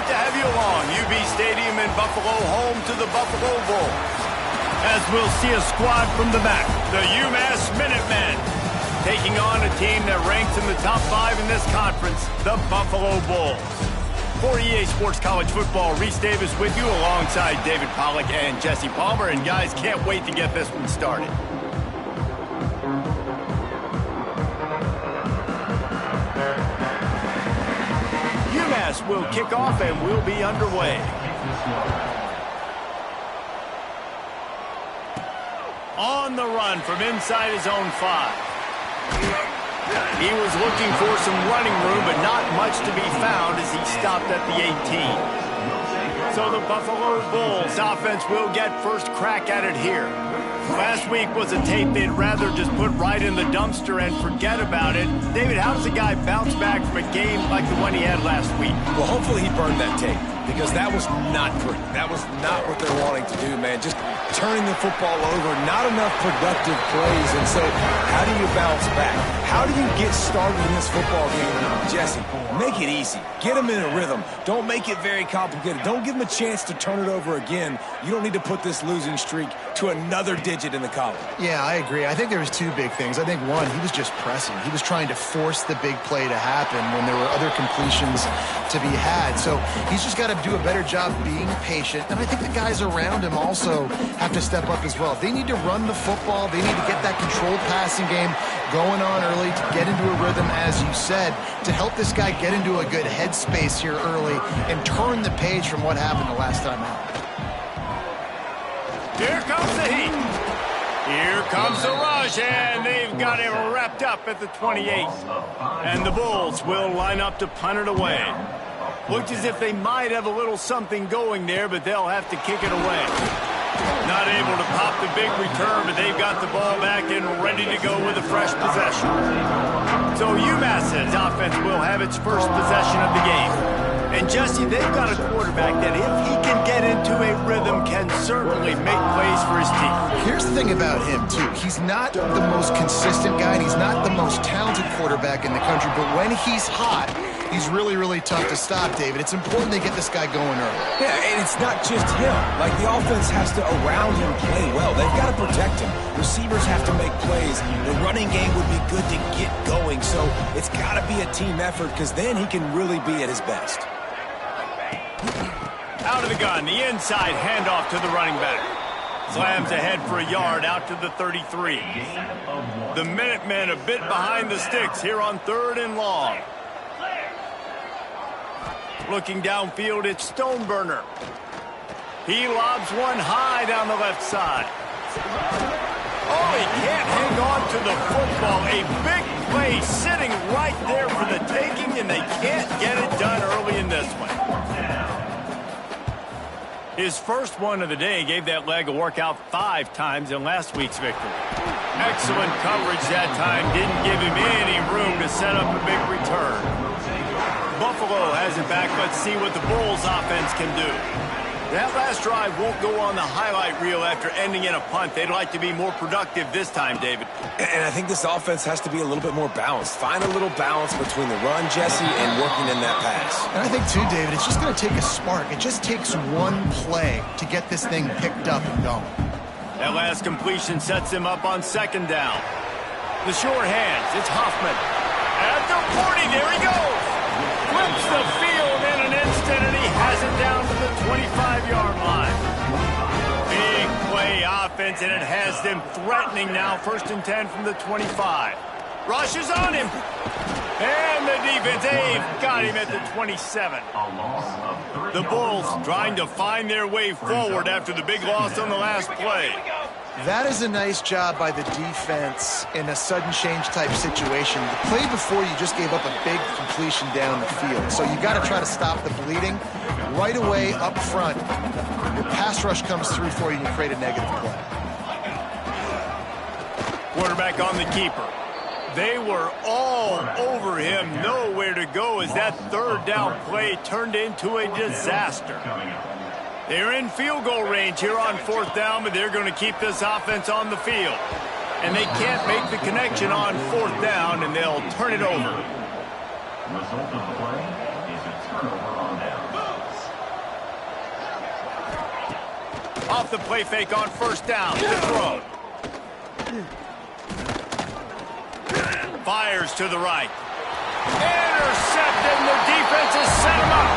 to have you along. UB Stadium in Buffalo, home to the Buffalo Bulls. As we'll see a squad from the back, the UMass Minutemen, taking on a team that ranks in the top 5 in this conference, the Buffalo Bulls. For EA Sports College Football, Reese Davis with you alongside David Pollack and Jesse Palmer. And guys, can't wait to get this one started. UMass will kick off and we'll be underway. On the run from inside his own 5. He was looking for some running room, but not much to be found as he stopped at the 18. So the Buffalo Bulls offense will get first crack at it here. Last week was a tape they'd rather just put right in the dumpster and forget about it. David, how does a guy bounce back from a game like the one he had last week? Well, hopefully he burned that tape, because that was not pretty. That was not what they're wanting to do, man. Just turning the football over, not enough productive plays. And so how do you bounce back? How do you get started in this football game? Jesse, make it easy. Get them in a rhythm. Don't make it very complicated. Don't give them a chance to turn it over again. You don't need to put this losing streak to another digit in the column. Yeah, I agree. I think there was 2 big things. I think, one, he was just pressing. He was trying to force the big play to happen when there were other completions to be had. So he's just got to do a better job being patient. And I think the guys around him also have to step up as well. They need to run the football. They need to get that controlled passing game going on early to get into a rhythm, as you said, to help this guy get into a good headspace here early and turn the page from what happened the last time out. Here comes the heat. Here comes the rush, and they've got it wrapped up at the 28. And the Bulls will line up to punt it away. Looks as if they might have a little something going there, but they'll have to kick it away. Not able to pop the big return, but they've got the ball back and ready to go with a fresh possession. So UMass's offense will have its first possession of the game. And Jesse, they've got a quarterback that if he can get into a rhythm, can certainly make plays for his team. Here's the thing about him, too. He's not the most consistent guy, and he's not the most talented quarterback in the country, but when he's hot, he's really, really tough to stop, David. It's important they get this guy going early. Yeah, and it's not just him. Like, the offense has to, around him, play well. They've got to protect him. Receivers have to make plays. The running game would be good to get going, so it's got to be a team effort, because then he can really be at his best. Out of the gun, the inside handoff to the running back. Slams ahead for a yard out to the 33. The Minutemen a bit behind the sticks here on 3rd and long. Looking downfield, it's Stoneburner. He lobs one high down the left side. Oh, he can't hang on to the football. A big play sitting right there for the taking, and they can't get it done early in this one. His first one of the day gave that leg a workout 5 times in last week's victory. Excellent coverage that time. Didn't give him any room to set up a big return. Buffalo has it back. Let's see what the Bulls offense can do. That last drive won't go on the highlight reel after ending in a punt. They'd like to be more productive this time, David. And I think this offense has to be a little bit more balanced. Find a little balance between the run, Jesse, and working in that pass. And I think, too, David, it's just going to take a spark. It just takes one play to get this thing picked up and going. That last completion sets him up on 2nd down. The short hands, it's Hoffman. At the 40, there he goes. Flips the field in an instant, and he has it down to the 25-yard line. Big play offense, and it has them threatening now. 1st and 10 from the 25. Rushes on him. And the defense, they've got him at the 27. The Bulls trying to find their way forward after the big loss on the last play. That is a nice job by the defense in a sudden change type situation. The play before, you just gave up a big completion down the field. So you got to try to stop the bleeding right away up front. Your pass rush comes through for you and you create a negative play. Quarterback on the keeper. They were all over him, nowhere to go as that 3rd down play turned into a disaster. They're in field goal range here on 4th down, but they're going to keep this offense on the field. And they can't make the connection on 4th down, and they'll turn it over. Result of the play is a turnover on down. Off the play fake on first down. To throw. Fires to the right. Intercepted, and the defense has set him up.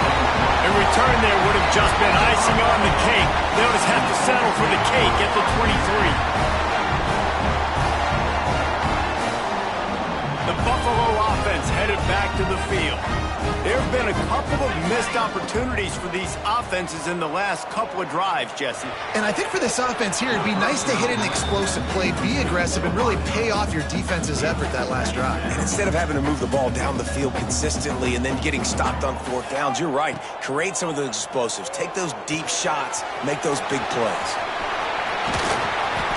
A return there would have just been icing on the cake. They'll just have to settle for the cake at the 23. The Buffalo offense headed back to the field. There have been a couple of missed opportunities for these offenses in the last couple of drives, Jesse. And I think for this offense here, it'd be nice to hit an explosive play, be aggressive, and really pay off your defense's effort that last drive. And instead of having to move the ball down the field consistently and then getting stopped on fourth downs, you're right. Create some of those explosives. Take those deep shots. Make those big plays.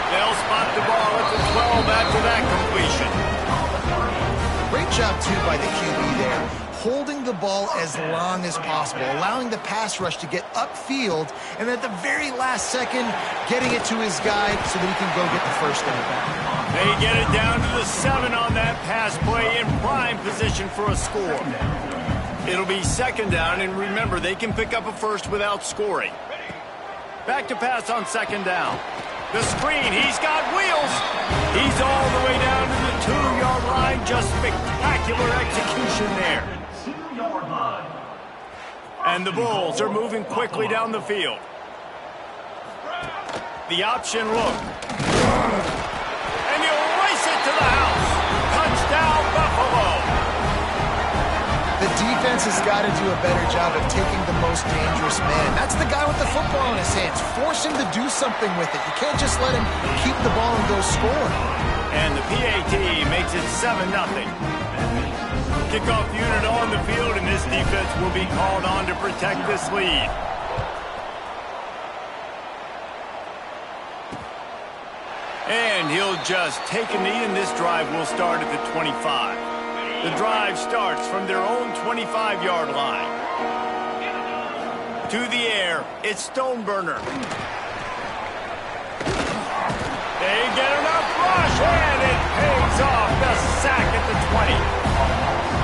They'll spot the ball at the 12 after that completion. Great job, too, by the QB there. Holding the ball as long as possible, allowing the pass rush to get upfield, and at the very last second, getting it to his guy so that he can go get the first down. They get it down to the 7 on that pass play in prime position for a score. It'll be second down, and remember, they can pick up a first without scoring. Back to pass on second down. The screen, he's got wheels. He's all the way down to the 2-yard line. Just spectacular execution there. And the Bulls are moving quickly down the field. The option look. And he'll race it to the house. Touchdown, Buffalo. The defense has got to do a better job of taking the most dangerous man. That's the guy with the football in his hands. Force him to do something with it. You can't just let him keep the ball and go score. And the PAT makes it 7-0. Kickoff unit on the field, and this defense will be called on to protect this lead. And he'll just take a knee, and this drive will start at the 25. The drive starts from their own 25-yard line. To the air, it's Stoneburner. They get enough rush, and it pays off. The sack at the 20.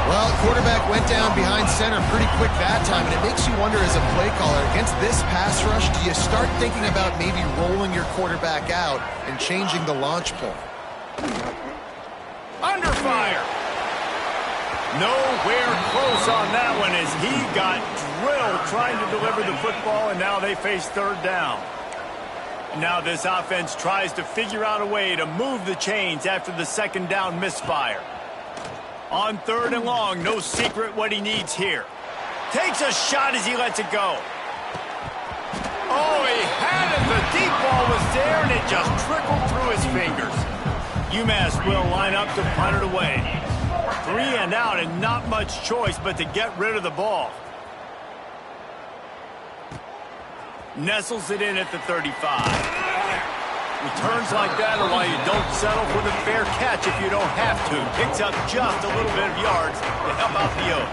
Well, quarterback went down behind center pretty quick that time, and it makes you wonder as a play caller, against this pass rush, do you start thinking about maybe rolling your quarterback out and changing the launch point? Under fire. Nowhere close on that one as he got drilled trying to deliver the football, and now they face third down. Now this offense tries to figure out a way to move the chains after the second down misfire. On third and long, no secret what he needs here. Takes a shot as he lets it go. Oh, he had it. The deep ball was there, and it just trickled through his fingers. UMass will line up to punt it away. 3 and out, and not much choice but to get rid of the ball. Nestles it in at the 35. Returns like that are why you don't settle for the fair catch if you don't have to. Picks up just a little bit of yards to help out the Oak.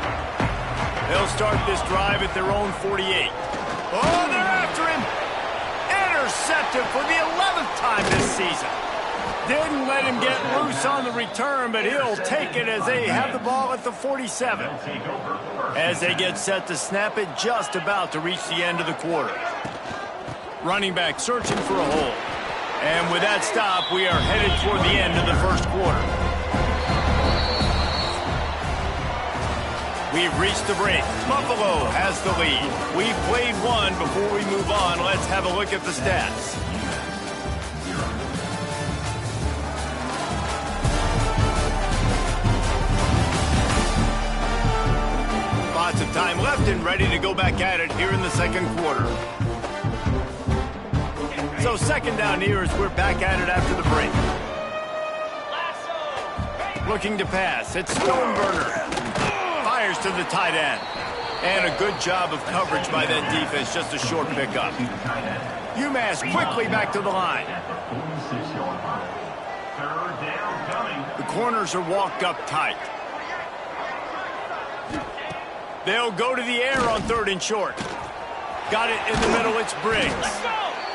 They'll start this drive at their own 48. Oh, they're after him! Intercepted for the 11th time this season. Didn't let him get loose on the return, but he'll take it as they have the ball at the 47. As they get set to snap it, just about to reach the end of the quarter. Running back searching for a hole. And with that stop, we are headed toward the end of the first quarter. We've reached the break. Buffalo has the lead. We've played one. Before we move on, let's have a look at the stats. Lots of time left and ready to go back at it here in the second quarter. So second down here as we're back at it after the break. Looking to pass. It's Stoneburner. Fires to the tight end. And a good job of coverage by that defense. Just a short pickup. UMass quickly back to the line. The corners are walked up tight. They'll go to the air on third and short. Got it in the middle. It's Briggs.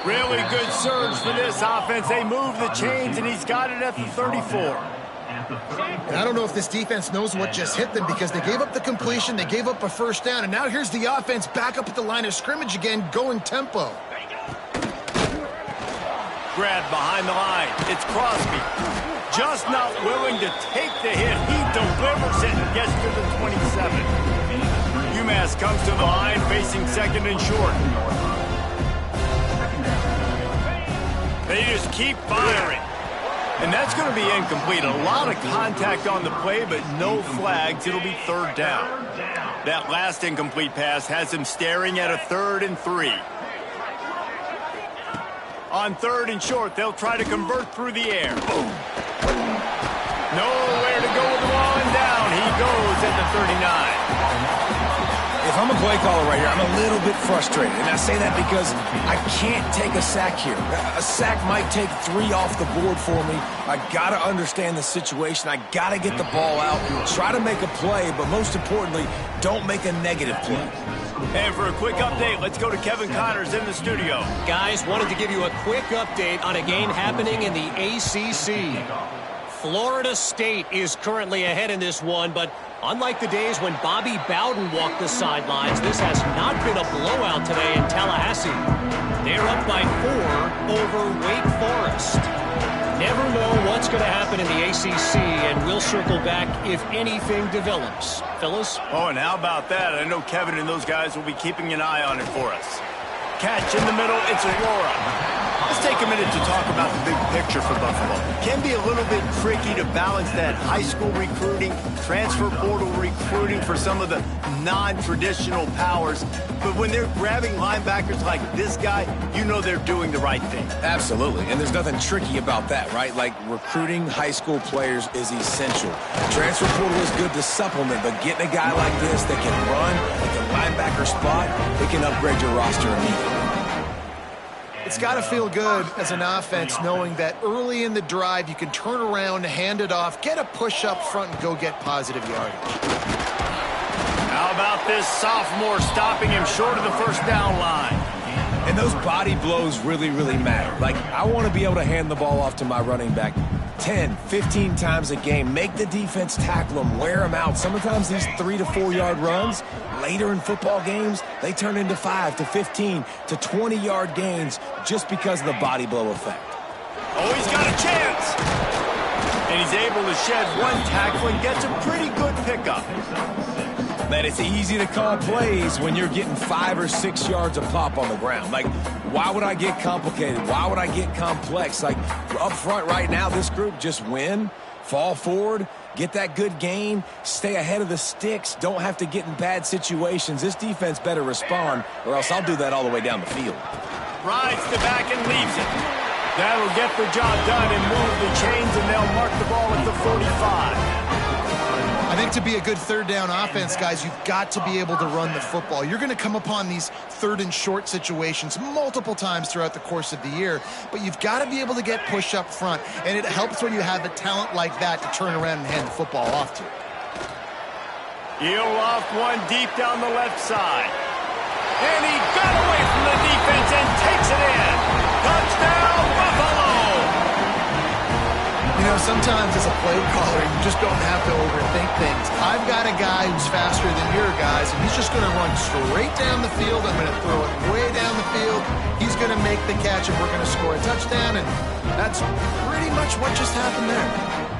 Really good surge for this offense. They move the chains, and he's got it at the 34. And I don't know if this defense knows what just hit them because they gave up the completion, they gave up a first down, and now here's the offense back up at the line of scrimmage again, going tempo. grab behind the line. It's Crosby. Just not willing to take the hit. He delivers it and gets to the 27. UMass comes to the line facing second and short. They just keep firing. And that's going to be incomplete. A lot of contact on the play, but no flags. It'll be third down. That last incomplete pass has him staring at a 3rd and 3. On 3rd and short, they'll try to convert through the air. Boom. Nowhere to go with the ball, and down he goes at the 39. If I'm a play caller right here, I'm a little bit frustrated. And I say that because I can't take a sack here. A sack might take 3 off the board for me. I got to understand the situation. I got to get the ball out, try to make a play, but most importantly, don't make a negative play. And for a quick update, let's go to Kevin Connors in the studio. Guys, wanted to give you a quick update on a game happening in the ACC. Florida State is currently ahead in this one, but unlike the days when Bobby Bowden walked the sidelines, this has not been a blowout today in Tallahassee. They're up by 4 over Wake Forest. Never know what's going to happen in the ACC, and we'll circle back if anything develops. Phyllis? Oh, and how about that? I know Kevin and those guys will be keeping an eye on it for us. Catch in the middle, it's Aurora. Let's take a minute to talk about the big picture for Buffalo. It can be a little bit tricky to balance that high school recruiting, transfer portal recruiting for some of the non-traditional powers. But when they're grabbing linebackers like this guy, you know they're doing the right thing. Absolutely, and there's nothing tricky about that, right? Like, recruiting high school players is essential. Transfer portal is good to supplement, but getting a guy like this that can run at the linebacker spot, it can upgrade your roster immediately. It's got to feel good as an offense knowing that early in the drive you can turn around, hand it off, get a push up front, and go get positive yardage. How about this sophomore stopping him short of the first down line? And those body blows really, really matter. Like, I want to be able to hand the ball off to my running back 10, 15 times a game. Make the defense tackle them, wear them out. Sometimes these 3 to 4 yard runs, later in football games, they turn into 5 to 15 to 20 yard gains just because of the body blow effect. Oh, he's got a chance. And he's able to shed one tackle and gets a pretty good pickup. Man, it's easy to call plays when you're getting 5 or 6 yards a pop on the ground. Like, why would I get complicated? Why would I get complex? Like, up front right now, this group just win, fall forward, get that good gain, stay ahead of the sticks, don't have to get in bad situations. This defense better respond, or else I'll do that all the way down the field. Rides the back and leaves it. That'll get the job done and move the chains, and they'll mark the ball at the 45. I think to be a good third down offense, guys, you've got to be able to run the football. You're going to come upon these 3rd and short situations multiple times throughout the course of the year, but you've got to be able to get push up front, and it helps when you have a talent like that to turn around and hand the football off to. He'll loft one deep down the left side. And he got away from the defense and takes it in. Touchdown, Buffalo! You know, sometimes as a play caller, you just don't have to overthink things. I've got a guy who's faster than your guys, and he's just going to run straight down the field. I'm going to throw it way down the field. He's going to make the catch, and we're going to score a touchdown, and that's pretty much what just happened there.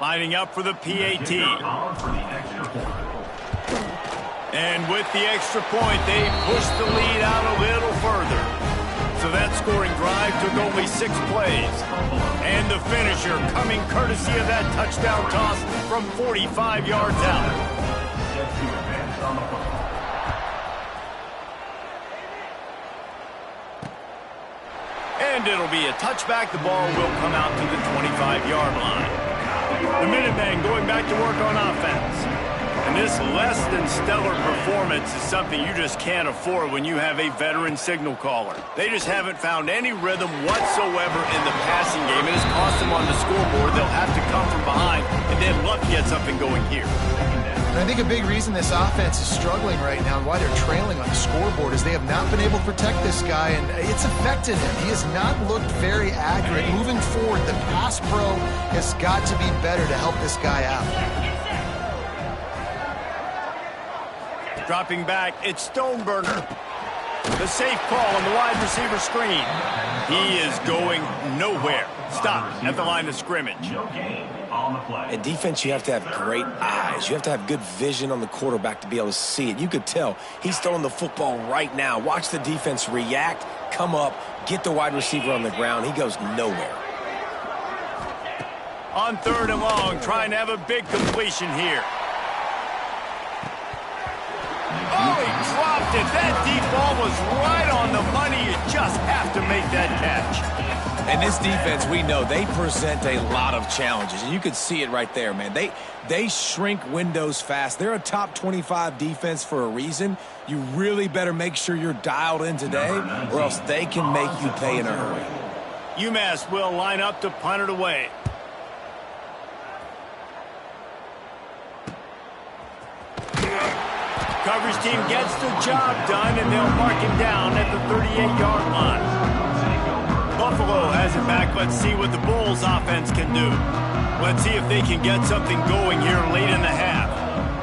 Lining up for the PAT. And with the extra point, they push the lead out a little further. So that scoring drive took only 6 plays. And the finisher coming courtesy of that touchdown toss from 45 yards out. And it'll be a touchback. The ball will come out to the 25-yard line. The Minutemen going back to work on offense. And this less than stellar performance is something you just can't afford when you have a veteran signal caller. They just haven't found any rhythm whatsoever in the passing game. It has cost them on the scoreboard. They'll have to come from behind and then luck get something going here. And I think a big reason this offense is struggling right now and why they're trailing on the scoreboard is they have not been able to protect this guy, and it's affected him. He has not looked very accurate. Moving forward, the pass pro has got to be better to help this guy out. Dropping back, it's Stoneburner. The safe call on the wide receiver screen. He is going nowhere. Stop at the line of scrimmage. In defense, you have to have great eyes. You have to have good vision on the quarterback to be able to see it. You could tell he's throwing the football right now. Watch the defense react, come up, get the wide receiver on the ground. He goes nowhere. On 3rd and long, trying to have a big completion here. Oh, he dropped it. That deep ball was right on the money. You just have to make that catch. And this defense, we know, they present a lot of challenges. And you can see it right there, man. They shrink windows fast. They're a top 25 defense for a reason. You really better make sure you're dialed in today, or else they can make you pay in a hurry. UMass will line up to punt it away. Coverage team gets the job done, and they'll mark him down at the 38-yard line. Buffalo has it back. Let's see what the Bulls offense can do. Let's see if they can get something going here late in the half.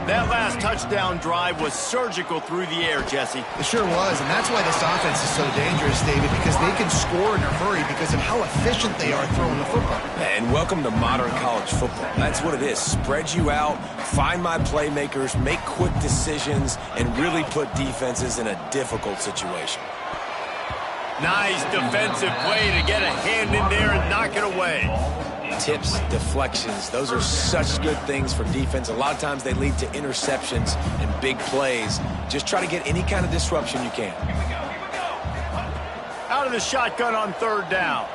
That last touchdown drive was surgical through the air, Jesse. It sure was, and that's why this offense is so dangerous, David, because they can score in a hurry because of how efficient they are throwing the football. And welcome to modern college football. That's what it is. Spread you out, find my playmakers, make quick decisions, and really put defenses in a difficult situation. Nice defensive play to get a hand in there and knock it away. Tips, deflections, those are such good things for defense. A lot of times they lead to interceptions and big plays. Just try to get any kind of disruption you can. Out of the shotgun on 3rd down.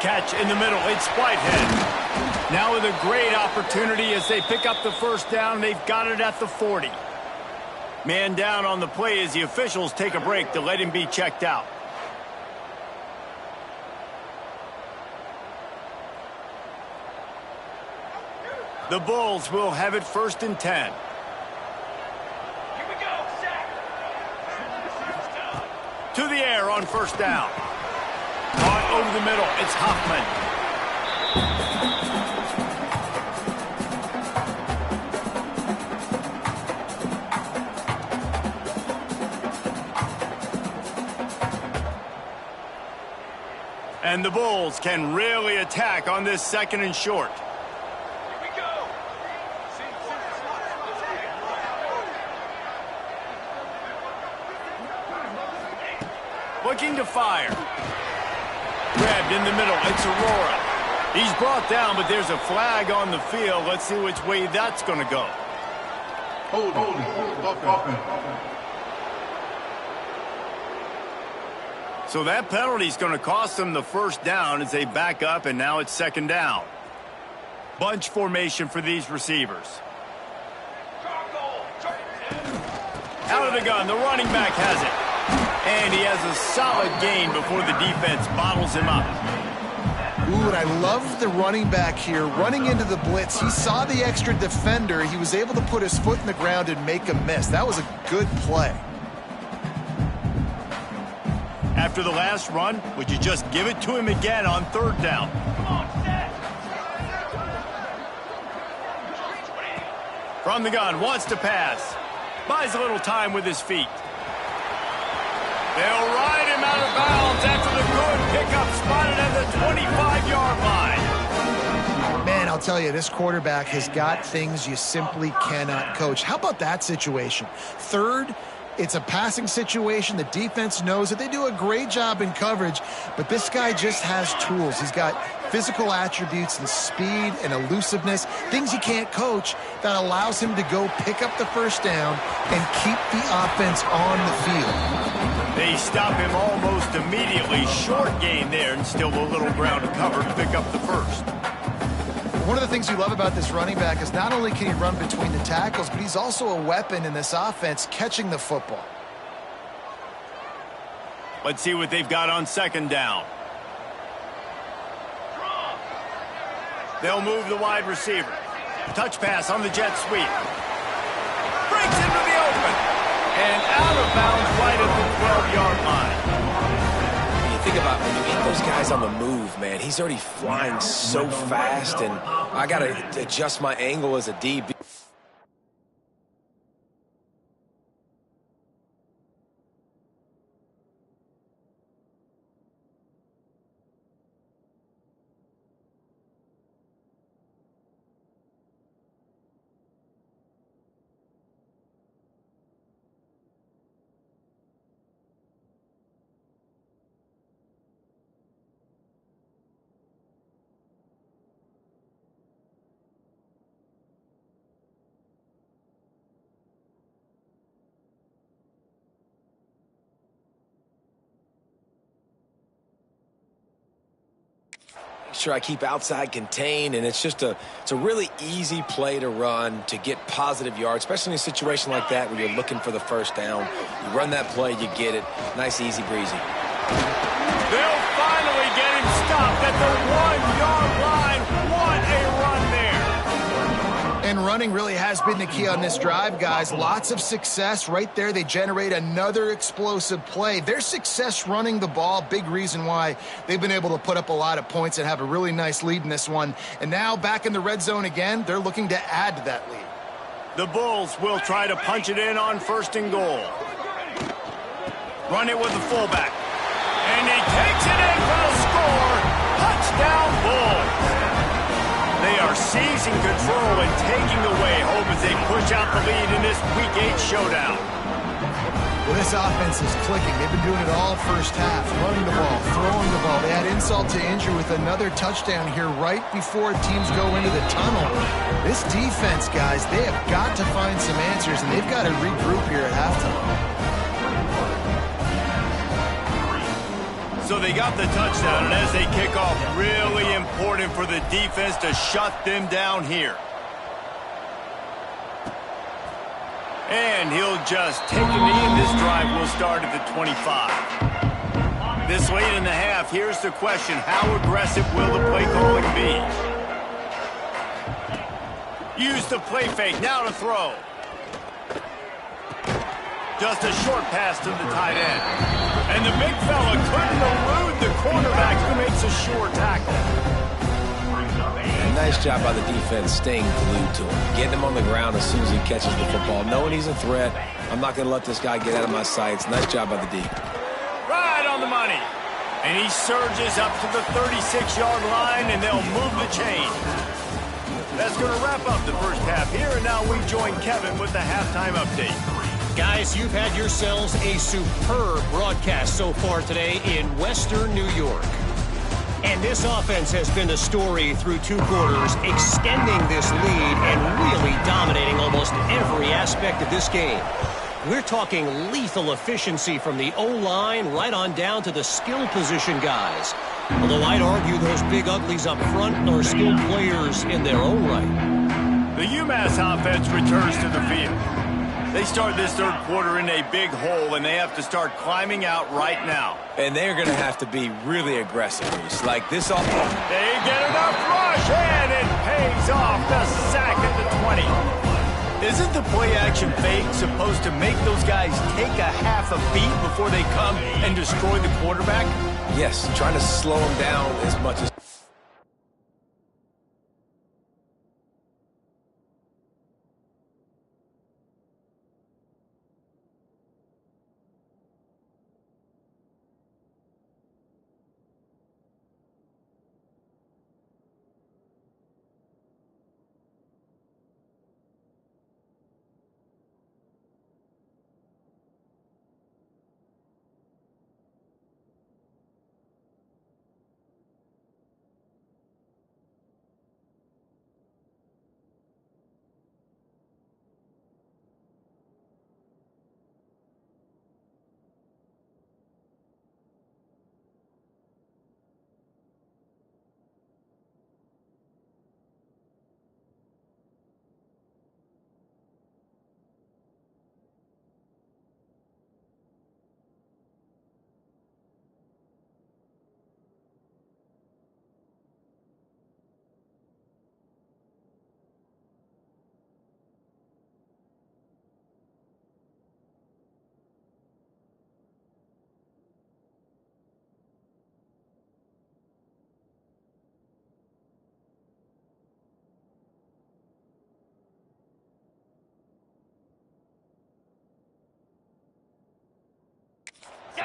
Catch in the middle. It's Whitehead. Now with a great opportunity as they pick up the 1st down. They've got it at the 40. Man down on the play as the officials take a break to let him be checked out. The Bulls will have it 1st and 10. To the air on 1st down. Caught over the middle. It's Hoffman. And the Bulls can really attack on this 2nd and short. Looking to fire. Grabbed in the middle. It's Aurora. He's brought down, but there's a flag on the field. Let's see which way that's going to go. Hold. So that penalty is going to cost them the 1st down as they back up, and now it's 2nd down. Bunch formation for these receivers. Out of the gun, the running back has it. And he has a solid gain before the defense bottles him up. Ooh, and I love the running back here running into the blitz. He saw the extra defender. He was able to put his foot in the ground and make a miss. That was a good play. After the last run, would you just give it to him again on 3rd down? From the gun, wants to pass. Buys a little time with his feet. They'll ride him out of bounds after the good pickup spotted at the 25-yard line. Man, I'll tell you, this quarterback has got things you simply cannot coach. How about that situation? 3rd, it's a passing situation. The defense knows that they do a great job in coverage, but this guy just has tools. He's got physical attributes and speed and elusiveness, things you can't coach, that allows him to go pick up the 1st down and keep the offense on the field. They stop him almost immediately. Short gain there, and still a little ground to cover to pick up the 1st. One of the things you love about this running back is not only can he run between the tackles, but he's also a weapon in this offense catching the football. Let's see what they've got on 2nd down. They'll move the wide receiver. Touch pass on the jet sweep. And out of bounds right at the 12-yard line. You think about when you hit those guys on the move, man, he's already flying so fast, and I got to adjust my angle as a DB. Make sure I keep outside contained, and it's a really easy play to run to get positive yards, especially in a situation like that where you're looking for the first down. You run that play, you get it. Nice, easy breezy. They'll finally get him stopped at the 1-yard line. What a run there. And running really has been the key on this drive, guys. Lots of success right there. They generate another explosive play. Their success running the ball, big reason why they've been able to put up a lot of points and have a really nice lead in this one. And now back in the red zone again, they're looking to add to that lead. The Bulls will try to punch it in on 1st and goal. Run it with the fullback. And he takes it in for the score. Touchdown, Bulls. They are seizing control and taking away hope as they push out the lead in this Week 8 showdown. Well, this offense is clicking. They've been doing it all first half, running the ball, throwing the ball. They had insult to injury with another touchdown here right before teams go into the tunnel. This defense, guys, they have got to find some answers, and they've got to regroup here at halftime. So they got the touchdown, and as they kick off, really important for the defense to shut them down here. And he'll just take a knee, and this drive will start at the 25. This late in the half, here's the question: how aggressive will the play calling be? Use the play fake, now to throw. Just a short pass to the tight end. And the big fella couldn't elude the quarterback who makes a sure tackle. Nice job by the defense staying glued to him. Getting him on the ground as soon as he catches the football. Knowing he's a threat, I'm not going to let this guy get out of my sights. Nice job by the D. Right on the money. And he surges up to the 36-yard line, and they'll move the chain. That's going to wrap up the first half here, and now we join Kevin with the halftime update. Guys, you've had yourselves a superb broadcast so far today in Western New York. And this offense has been the story through 2 quarters, extending this lead and really dominating almost every aspect of this game. We're talking lethal efficiency from the O-line right on down to the skill position guys. Although I'd argue those big uglies up front are skilled players in their own right. The UMass offense returns to the field. They start this third quarter in a big hole, and they have to start climbing out right now. And they're going to have to be really aggressive. Like this offense. They get enough rush, and it pays off. The sack at the 20. Isn't the play-action fake supposed to make those guys take a half a beat before they come and destroy the quarterback? Yes, trying to slow him down as much as...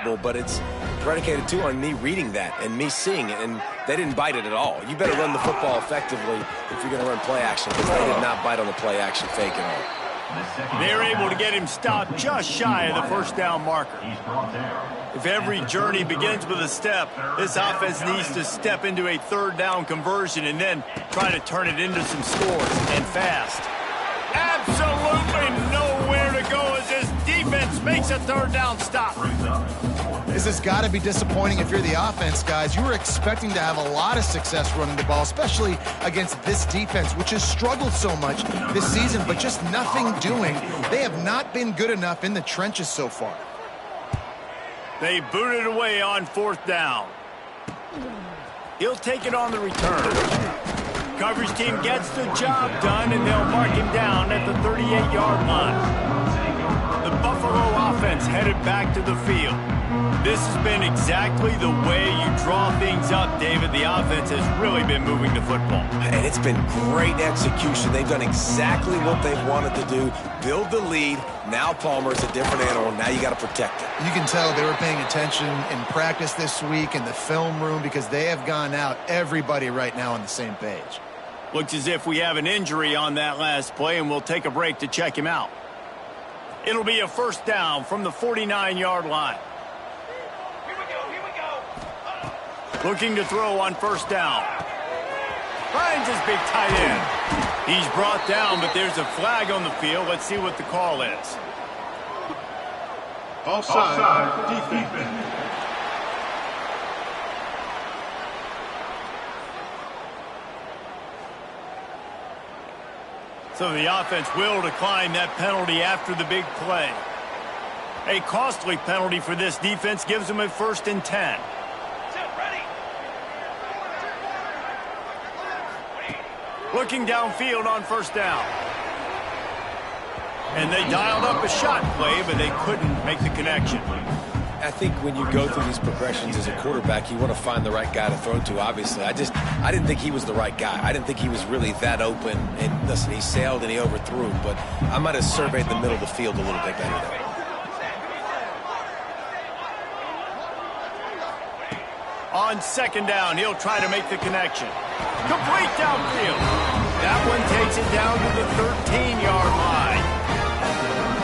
unacceptable, but it's predicated, too, on me reading that and me seeing it, and they didn't bite it at all. You better run the football effectively if you're going to run play action, because they did not bite on the play action fake at all. They're able to get him stopped just shy of the first down marker. If every journey begins with a step, this offense needs to step into a third down conversion and then try to turn it into some scores, and fast. Absolutely nowhere to go as this defense makes a third down stop. This has got to be disappointing if you're the offense, guys. You were expecting to have a lot of success running the ball, especially against this defense, which has struggled so much this season, but just nothing doing. They have not been good enough in the trenches so far. They boot it away on fourth down. He'll take it on the return. Coverage team gets the job done, and they'll mark him down at the 38-yard line. The Buffalo offense headed back to the field. This has been exactly the way you draw things up, David. The offense has really been moving the football. And it's been great execution. They've done exactly what they've wanted to do. Build the lead. Now Palmer's a different animal. Now you got to protect it. You can tell they were paying attention in practice this week in the film room, because they have gone out, everybody right now on the same page. Looks as if we have an injury on that last play, and we'll take a break to check him out. It'll be a first down from the 49-yard line. Looking to throw on first down. Finds his big tight end. He's brought down, but there's a flag on the field. Let's see what the call is. Offside. Defense. So the offense will decline that penalty after the big play. A costly penalty for this defense gives them a 1st and 10. Looking downfield on first down. And they dialed up a shot play, but they couldn't make the connection. I think when you go through these progressions as a quarterback, you want to find the right guy to throw to, obviously. I didn't think he was the right guy. I didn't think he was really that open. And listen, he sailed and he overthrew, but I might have surveyed the middle of the field a little bit better there. On second down, he'll try to make the connection. Complete downfield. That one takes it down to the 13-yard line.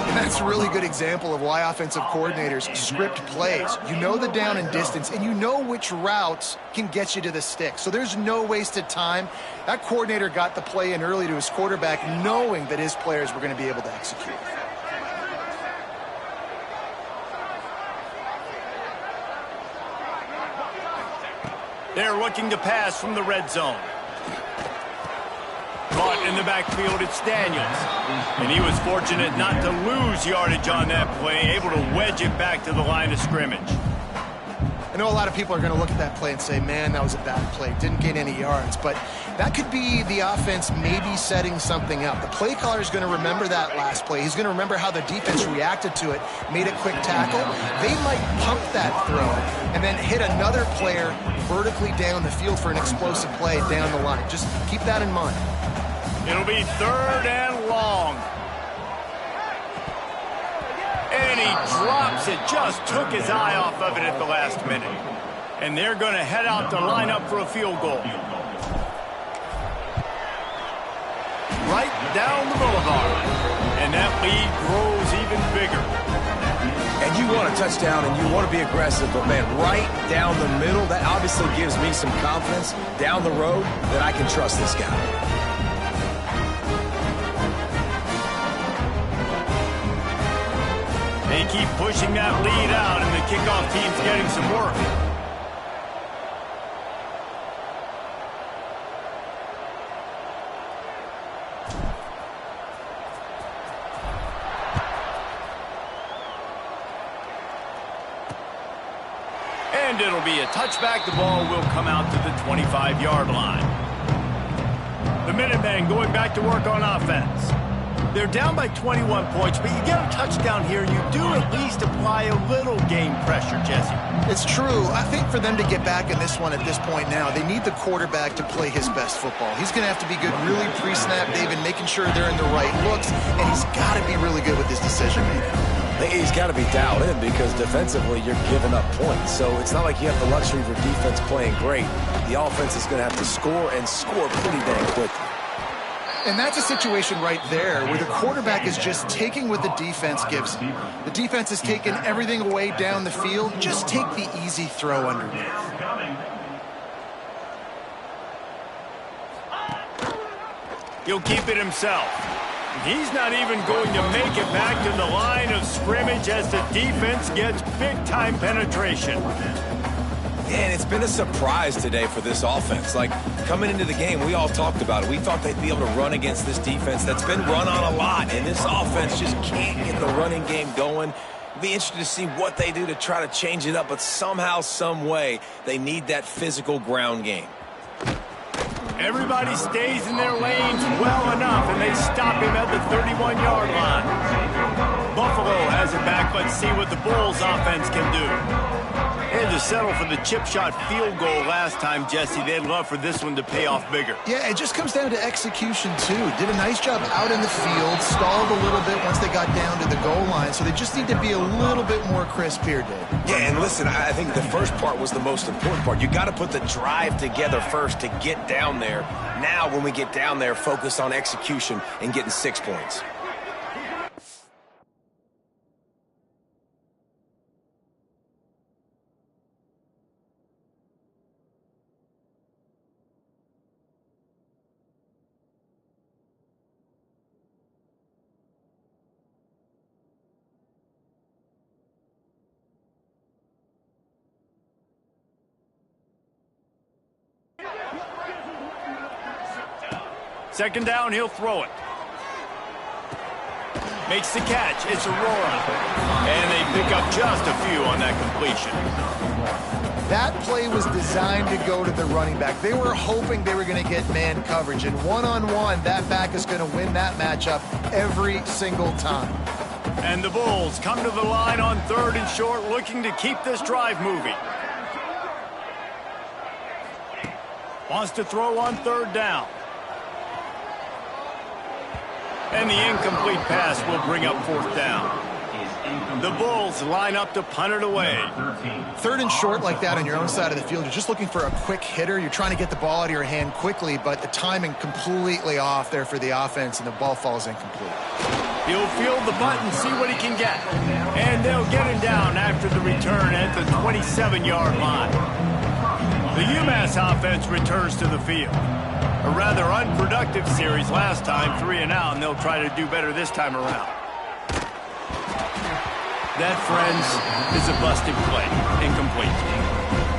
And that's a really good example of why offensive coordinators script plays. You know the down and distance, and you know which routes can get you to the stick. So there's no wasted time. That coordinator got the play in early to his quarterback, knowing that his players were going to be able to execute. They're looking to pass from the red zone. Caught in the backfield, it's Daniels. And he was fortunate not to lose yardage on that play, able to wedge it back to the line of scrimmage. I know a lot of people are going to look at that play and say, man, that was a bad play. Didn't gain any yards. But that could be the offense maybe setting something up. The play caller is going to remember that last play. He's going to remember how the defense reacted to it, made a quick tackle. They might pump that throw and then hit another player vertically down the field for an explosive play down the line. Just keep that in mind. It'll be 3rd and long. And he drops it, just took his eye off of it at the last minute. And they're going to head out to line up for a field goal. Right down the boulevard. And that lead grows even bigger. And you want a touchdown and you want to be aggressive, but man, right down the middle, that obviously gives me some confidence down the road that I can trust this guy. They keep pushing that lead out, and the kickoff team's getting some work. And it'll be a touchback. The ball will come out to the 25-yard line. The Minutemen going back to work on offense. They're down by 21 points, but you get a touchdown here, you do at least apply a little game pressure, Jesse. It's true. I think for them to get back in this one at this point now, they need the quarterback to play his best football. He's going to have to be good really pre-snap, David, making sure they're in the right looks, and he's got to be really good with his decision-making. He's got to be dialed in because defensively you're giving up points. So it's not like you have the luxury of your defense playing great. The offense is going to have to score and score pretty dang quickly. And that's a situation right there where the quarterback is just taking what the defense gives him. The defense is taking everything away down the field. Just take the easy throw underneath. He'll keep it himself. He's not even going to make it back to the line of scrimmage as the defense gets big-time penetration. And it's been a surprise today for this offense. Like, coming into the game, we all talked about it. We thought they'd be able to run against this defense that's been run on a lot, and this offense just can't get the running game going. It'll be interesting to see what they do to try to change it up, but somehow, some way, they need that physical ground game. Everybody stays in their lanes well enough, and they stop him at the 31-yard line. Buffalo has it back. Let's see what the Bulls offense can do. They had to settle for the chip shot field goal last time, Jesse. They'd love for this one to pay off bigger. Yeah, it just comes down to execution, too. Did a nice job out in the field, stalled a little bit once they got down to the goal line, so they just need to be a little bit more crisp here, Dave. Yeah, and listen, I think the first part was the most important part. You got to put the drive together first to get down there. Now, when we get down there, focus on execution and getting 6 points. Second down, he'll throw it. Makes the catch. It's Aurora. And they pick up just a few on that completion. That play was designed to go to the running back. They were hoping they were going to get man coverage. And one-on-one, that back is going to win that matchup every single time. And the Bulls come to the line on 3rd and short, looking to keep this drive moving. Wants to throw on 3rd down. And the incomplete pass will bring up 4th down. The Bulls line up to punt it away. 3rd and short like that on your own side of the field, you're just looking for a quick hitter. You're trying to get the ball out of your hand quickly, but the timing completely off there for the offense, and the ball falls incomplete. He'll field the butt and see what he can get. And they'll get him down after the return at the 27-yard line. The UMass offense returns to the field. A rather unproductive series last time, 3 and out, and they'll try to do better this time around. That, friends, is a busted play. Incomplete.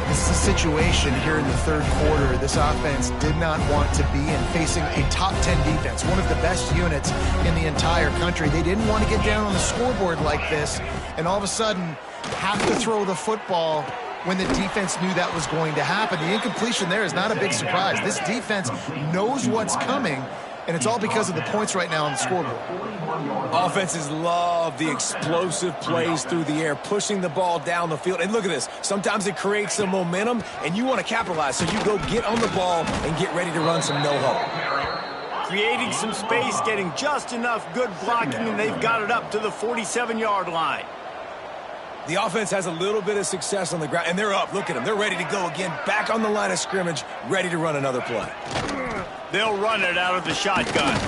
This is a situation here in the 3rd quarter this offense did not want to be in, facing a top 10 defense, one of the best units in the entire country. They didn't want to get down on the scoreboard like this, and all of a sudden have to throw the football when the defense knew that was going to happen. The incompletion there is not a big surprise. This defense knows what's coming, and it's all because of the points right now on the scoreboard. Offenses love the explosive plays through the air, pushing the ball down the field. And look at this. Sometimes it creates some momentum, and you want to capitalize. So you go get on the ball and get ready to run some no-huddle. Creating some space, getting just enough good blocking, and they've got it up to the 47-yard line. The offense has a little bit of success on the ground, and they're up. Look at them. They're ready to go again, back on the line of scrimmage, ready to run another play. They'll run it out of the shotgun.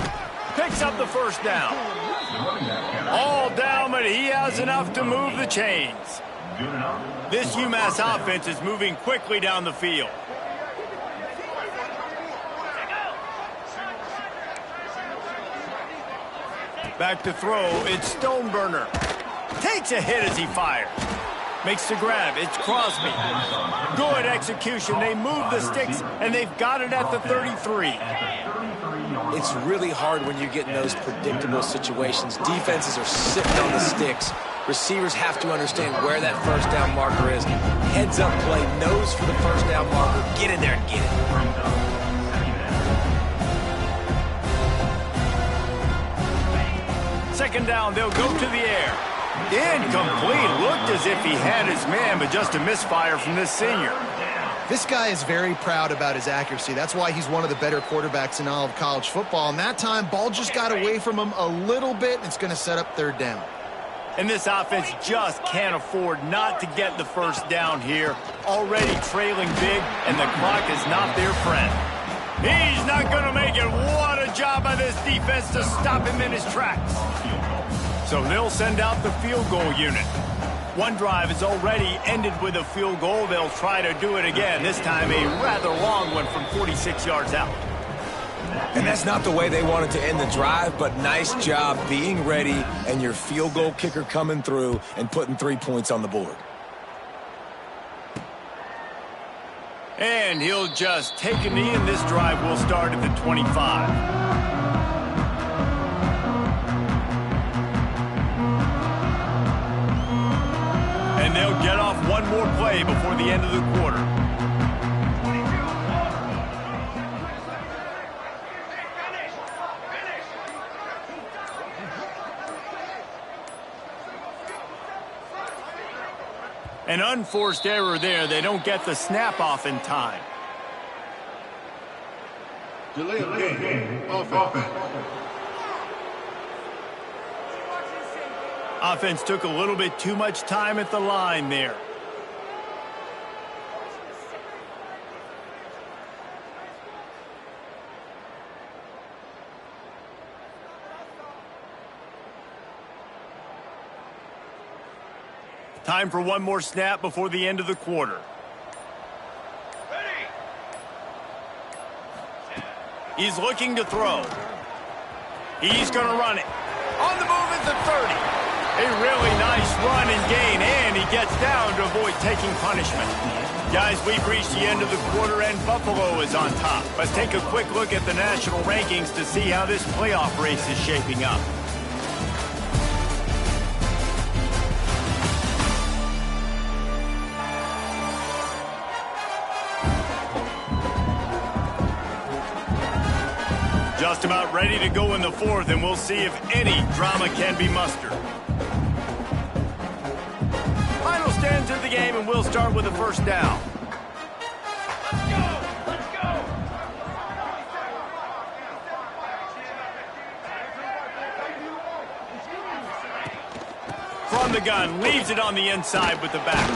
Picks up the 1st down. All down, but he has enough to move the chains. This UMass offense is moving quickly down the field. Back to throw, it's Stoneburner. Takes a hit as he fires. Makes the grab. It's Crosby. Good execution. They move the sticks, and they've got it at the 33. It's really hard when you get in those predictable situations. Defenses are sitting on the sticks. Receivers have to understand where that 1st down marker is. Heads up play, nose for the 1st down marker. Get in there and get it. 2nd down, they'll go to the air. Incomplete. Looked as if he had his man, but just a misfire from this senior. This guy is very proud about his accuracy. That's why he's one of the better quarterbacks in all of college football. And that time, ball just got away from him a little bit, and it's going to set up 3rd down. And this offense just can't afford not to get the first down here. Already trailing big, and the clock is not their friend. He's not going to make it. What a job by this defense to stop him in his tracks. So they'll send out the field goal unit. One drive has already ended with a field goal. They'll try to do it again, this time a rather long one from 46 yards out. And that's not the way they wanted to end the drive, but nice job being ready and your field goal kicker coming through and putting 3 points on the board. And he'll just take a knee, and this drive will start at the 25. And they'll get off one more play before the end of the quarter. An unforced error there. They don't get the snap off in time. Delay of game. Offense. Offense took a little bit too much time at the line there. Time for one more snap before the end of the quarter. He's looking to throw. He's going to run it. On the move is the 30. A really nice run and gain, and he gets down to avoid taking punishment. Guys, we've reached the end of the quarter, and Buffalo is on top. Let's take a quick look at the national rankings to see how this playoff race is shaping up. Just about ready to go in the fourth, and we'll see if any drama can be mustered. Final stands of the game, and we'll start with the first down. Let's go! Let's go! From the gun, leaves it on the inside with the back.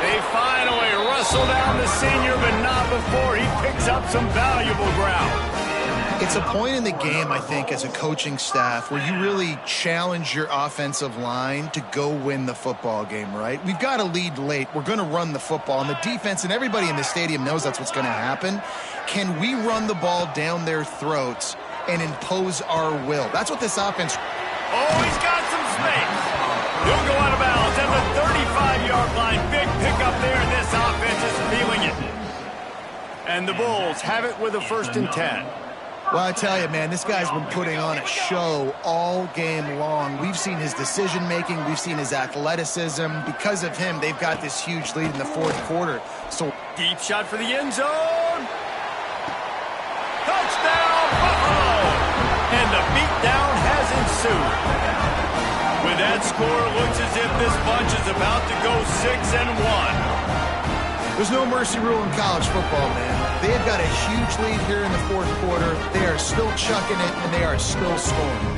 They finally wrestle down the senior, but not before he picks up some valuable ground. It's a point in the game, I think, as a coaching staff where you really challenge your offensive line to go win the football game, right? We've got a lead late. We're going to run the football. And the defense and everybody in the stadium knows that's what's going to happen. Can we run the ball down their throats and impose our will? That's what this offense... Oh, he's got some space. He'll go out of bounds at the 35-yard line. Big pickup there, and this offense is feeling it. And the Bulls have it with a 1st and 10. Well, I tell you, man, this guy's been putting on a show all game long. We've seen his decision-making. We've seen his athleticism. Because of him, they've got this huge lead in the fourth quarter. So deep shot for the end zone. Touchdown, Buffalo! And the beatdown has ensued. With that score, it looks as if this bunch is about to go 6-1. There's no mercy rule in college football, man. They've got a huge lead here in the fourth quarter. They are still chucking it, and they are still scoring.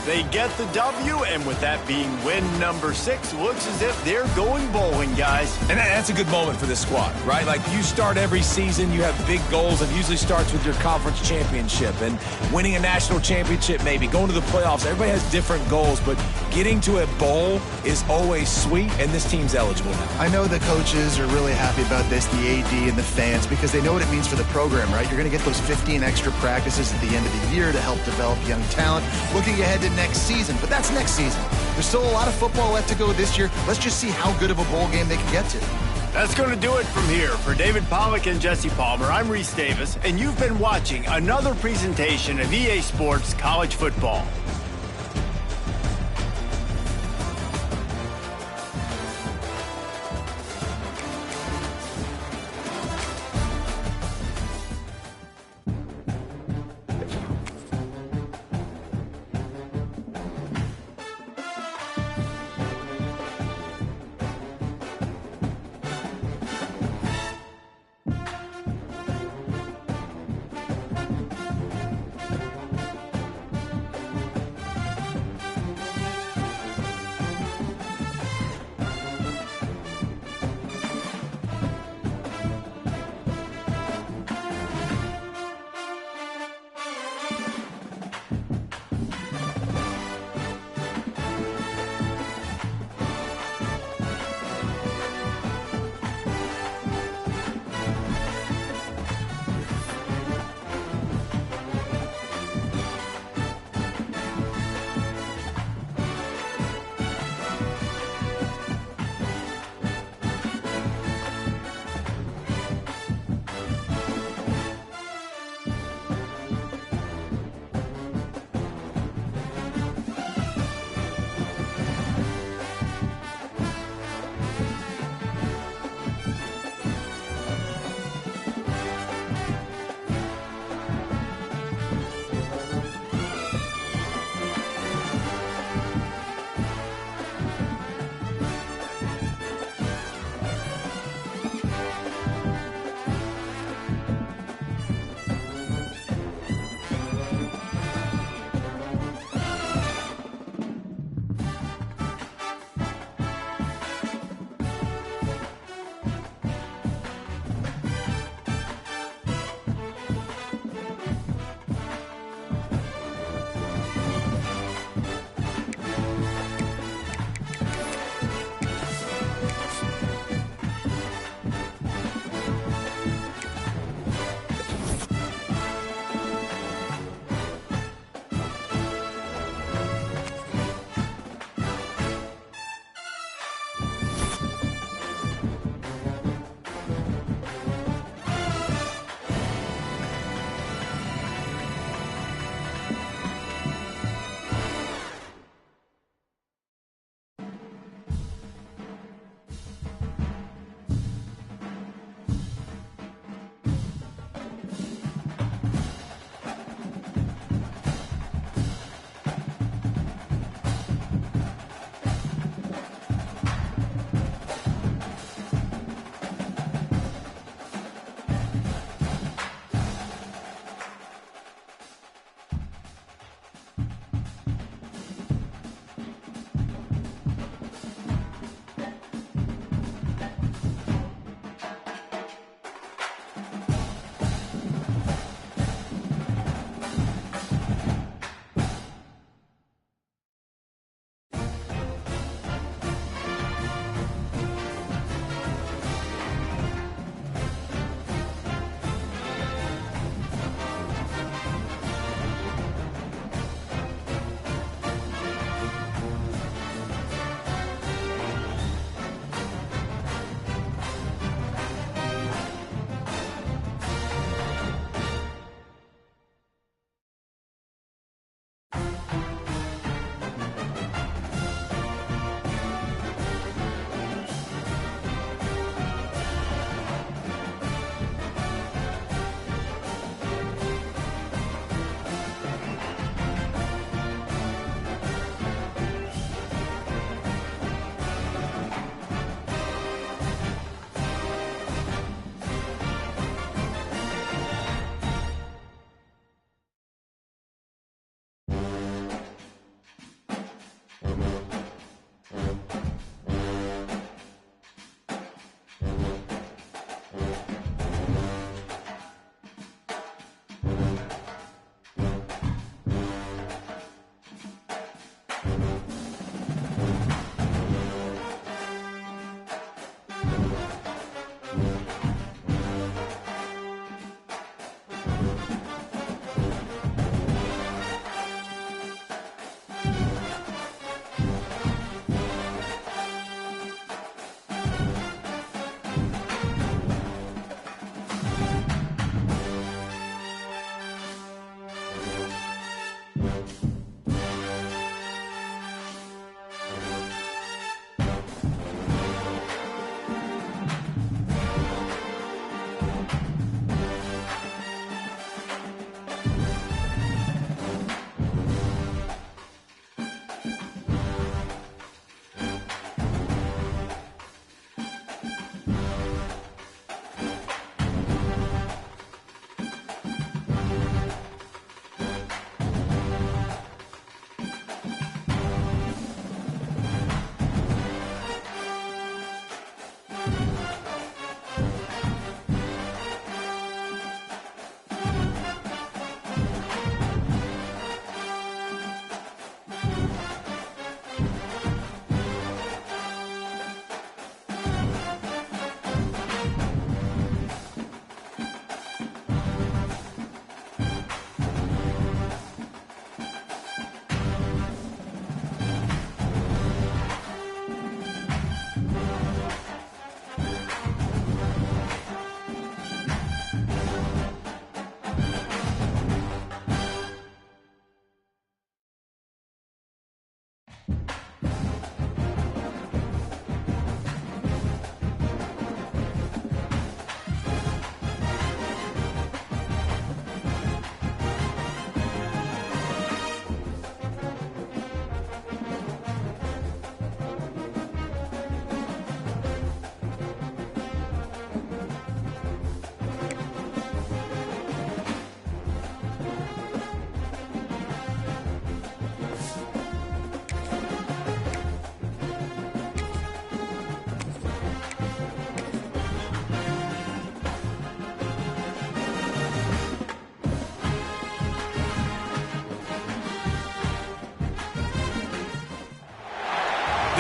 They get the W, and with that being win number 6, looks as if they're going bowling, guys. And that's a good moment for this squad, right? Like, you start every season, you have big goals. It usually starts with your conference championship and winning a national championship, maybe going to the playoffs. Everybody has different goals, but getting to a bowl is always sweet, and this team's eligible now. I know the coaches are really happy about this, the AD and the fans, because they know what it means for the program, right? You're going to get those 15 extra practices at the end of the year to help develop young talent. Looking ahead to next season, but that's next season. There's still a lot of football left to go this year. Let's just see how good of a bowl game they can get to. That's going to do it from here. For David Pollack and Jesse Palmer, I'm Reese Davis, and you've been watching another presentation of EA Sports College Football.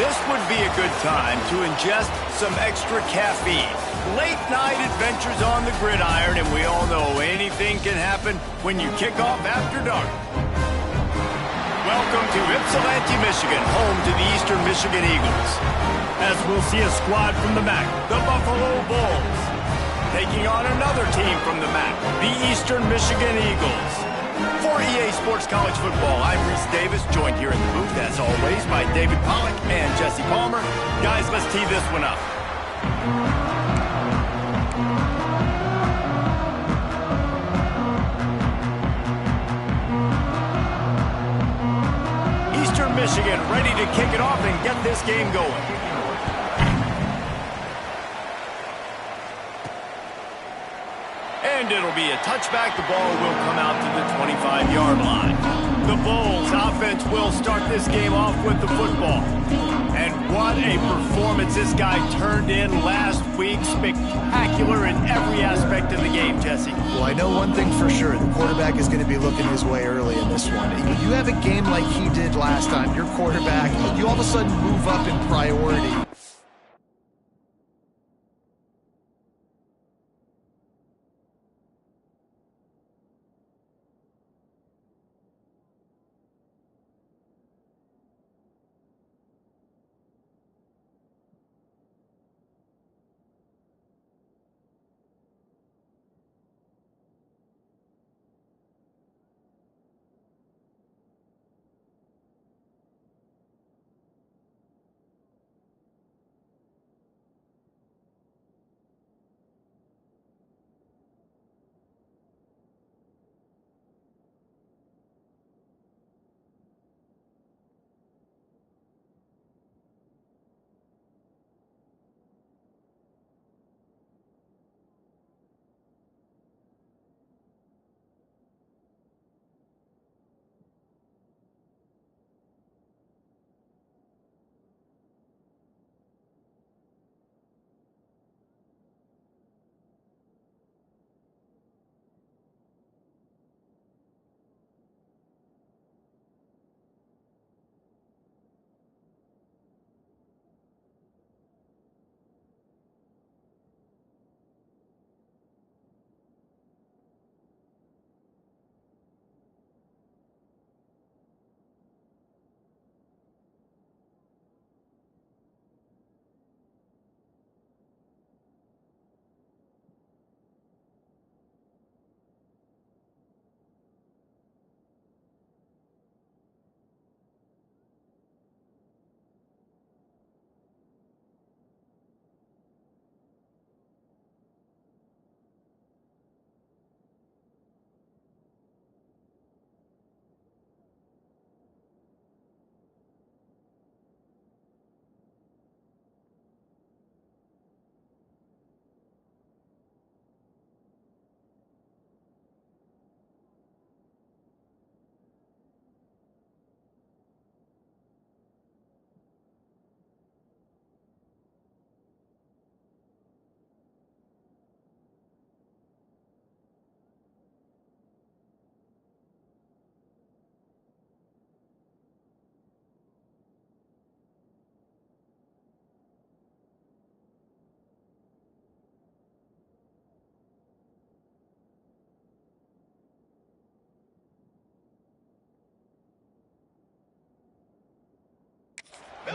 This would be a good time to ingest some extra caffeine. Late night adventures on the gridiron, and we all know anything can happen when you kick off after dark. Welcome to Ypsilanti, Michigan, home to the Eastern Michigan Eagles. As we'll see a squad from the MAC, the Buffalo Bulls, taking on another team from the MAC, the Eastern Michigan Eagles. For EA Sports College Football, I'm Reese Davis, joined here in the booth, as always, by David Pollack and Jesse Palmer. Guys, let's tee this one up. Eastern Michigan ready to kick it off and get this game going. And it'll be a touchback. The ball will come out to the 25-yard line. The Bulls offense will start this game off with the football. And what a performance this guy turned in last week. Spectacular in every aspect of the game, Jesse. Well, I know one thing for sure. The quarterback is going to be looking his way early in this one. When you have a game like he did last time, your quarterback, you all of a sudden move up in priority.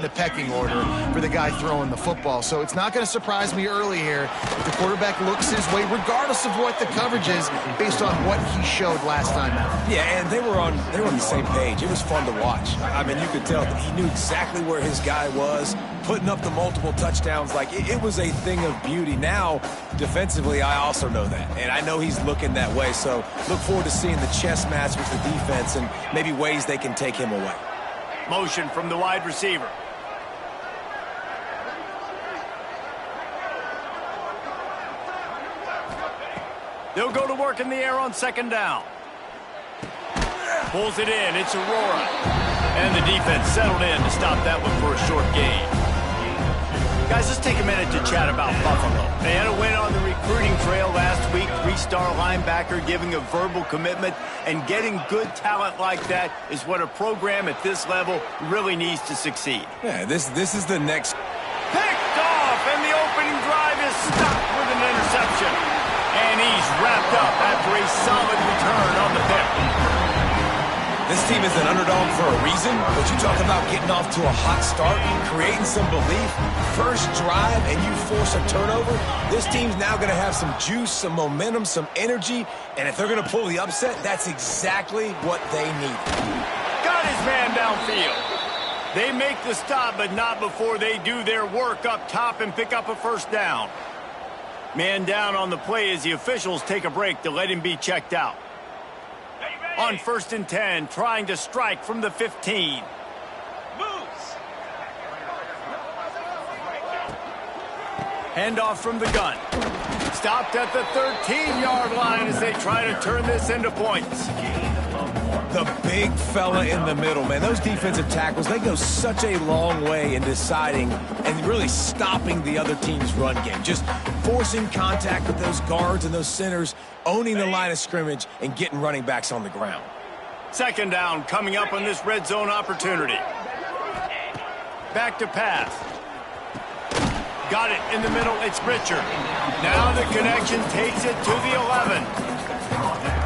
The pecking order for the guy throwing the football. So it's not going to surprise me early here if the quarterback looks his way, regardless of what the coverage is, based on what he showed last time out. Yeah, and they were on the same page. It was fun to watch. I mean, you could tell that he knew exactly where his guy was, putting up the multiple touchdowns. Like, it was a thing of beauty. Now, defensively, I also know that, and I know he's looking that way. So look forward to seeing the chess match with the defense and maybe ways they can take him away. Motion from the wide receiver. They'll go to work in the air on second down. Pulls it in. It's Aurora. And the defense settled in to stop that one for a short gain. Guys, let's take a minute to chat about Buffalo. They had a win on the recruiting trail last week, 3 star linebacker giving a verbal commitment, and getting good talent like that is what a program at this level really needs to succeed. Yeah, this is the next. Picked off, and the opening drive is stopped with an interception. And he's wrapped up after a solid return on the pick. This team is an underdog for a reason, but you talk about getting off to a hot start, creating some belief, first drive, and you force a turnover. This team's now going to have some juice, some momentum, some energy, and if they're going to pull the upset, that's exactly what they need. Got his man downfield. They make the stop, but not before they do their work up top and pick up a first down. Man down on the play as the officials take a break to let him be checked out. On 1st and 10, trying to strike from the 15. Handoff from the gun. Stopped at the 13-yard line as they try to turn this into points. The big fella in the middle, man. Those defensive tackles, they go such a long way in deciding and really stopping the other team's run game. Just forcing contact with those guards and those centers, owning the line of scrimmage, and getting running backs on the ground. Second down coming up on this red zone opportunity. Back to pass. Got it in the middle. It's Richard. Now the connection takes it to the 11.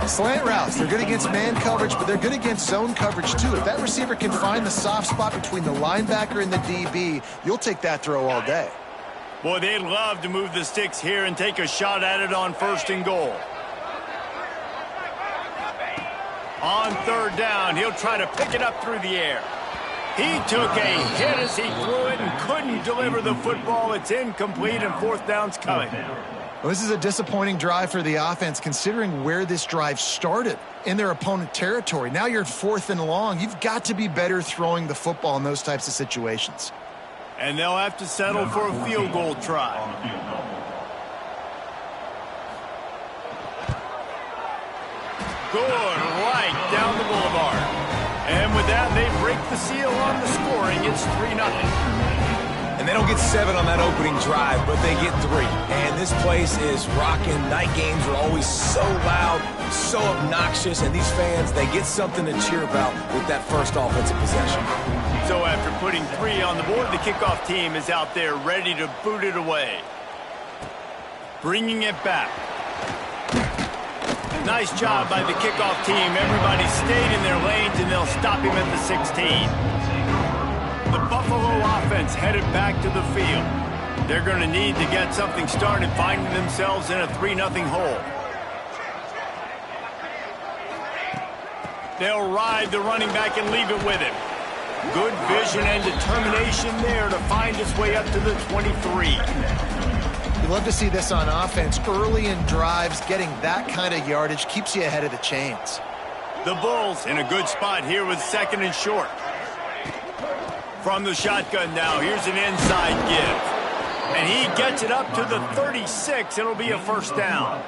Slant routes, they're good against man coverage, but they're good against zone coverage too. If that receiver can find the soft spot between the linebacker and the DB, you'll take that throw all day. Boy, they'd love to move the sticks here and take a shot at it on 1st and goal. On 3rd down, he'll try to pick it up through the air. He took a hit as he threw it and couldn't deliver the football. It's incomplete, and 4th down's coming. Well, this is a disappointing drive for the offense considering where this drive started in their opponent territory. Now you're at 4th and long. You've got to be better throwing the football in those types of situations. And they'll have to settle for a field goal try. Good right down the boulevard. And with that, they break the seal on the scoring. It's 3-0. And they don't get 7 on that opening drive, but they get 3. And this place is rocking. Night games are always so loud, so obnoxious, and these fans, they get something to cheer about with that first offensive possession. So after putting 3 on the board, the kickoff team is out there ready to boot it away. Bringing it back. Nice job by the kickoff team. Everybody stayed in their lanes, and they'll stop him at the 16. The Buffalo offense headed back to the field. They're going to need to get something started, finding themselves in a 3-0 hole. They'll ride the running back and leave it with him. Good vision and determination there to find his way up to the 23. You love to see this on offense. Early in drives, getting that kind of yardage keeps you ahead of the chains. The Bulls in a good spot here with 2nd and short. From the shotgun now, here's an inside give. And he gets it up to the 36. It'll be a first down.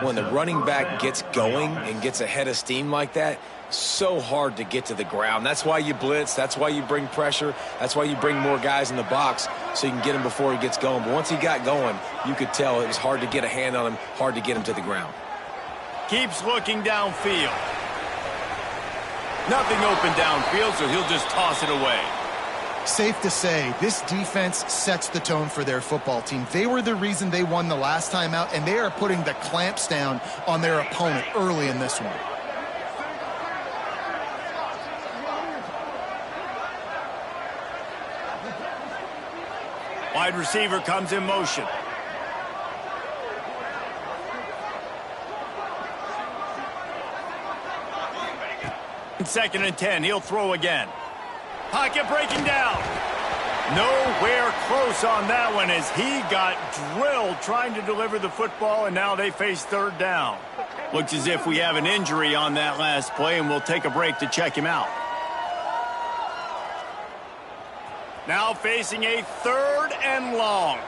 When the running back gets going and gets ahead of steam like that, so hard to get to the ground. That's why you blitz. That's why you bring pressure. That's why you bring more guys in the box so you can get him before he gets going. But once he got going, you could tell it was hard to get a hand on him, hard to get him to the ground. Keeps looking downfield. Nothing open downfield, so he'll just toss it away. Safe to say, this defense sets the tone for their football team. They were the reason they won the last time out, and they are putting the clamps down on their opponent early in this one. Wide receiver comes in motion. Second and 10, he'll throw again. Pocket breaking down. Nowhere close on that one as he got drilled trying to deliver the football, and now they face 3rd down. Looks as if we have an injury on that last play, and we'll take a break to check him out. Now facing a 3rd and long.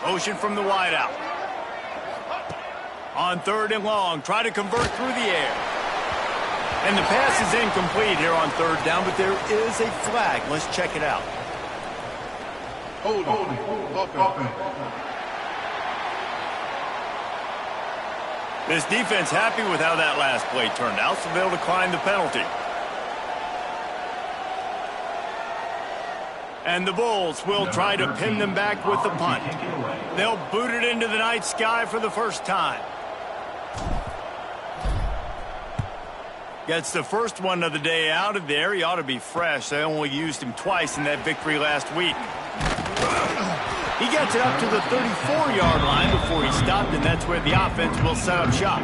Motion from the wideout. On 3rd and long, try to convert through the air. And the pass is incomplete here on 3rd down, but there is a flag. Let's check it out. Holding. Offense. This defense happy with how that last play turned out, so they'll decline the penalty. And the Bulls will try to pin them back with the punt. They'll boot it into the night sky for the first time. Gets the first one of the day out of there. He ought to be fresh. They only used him twice in that victory last week. He gets it up to the 34-yard line before he stopped, and that's where the offense will set up shop.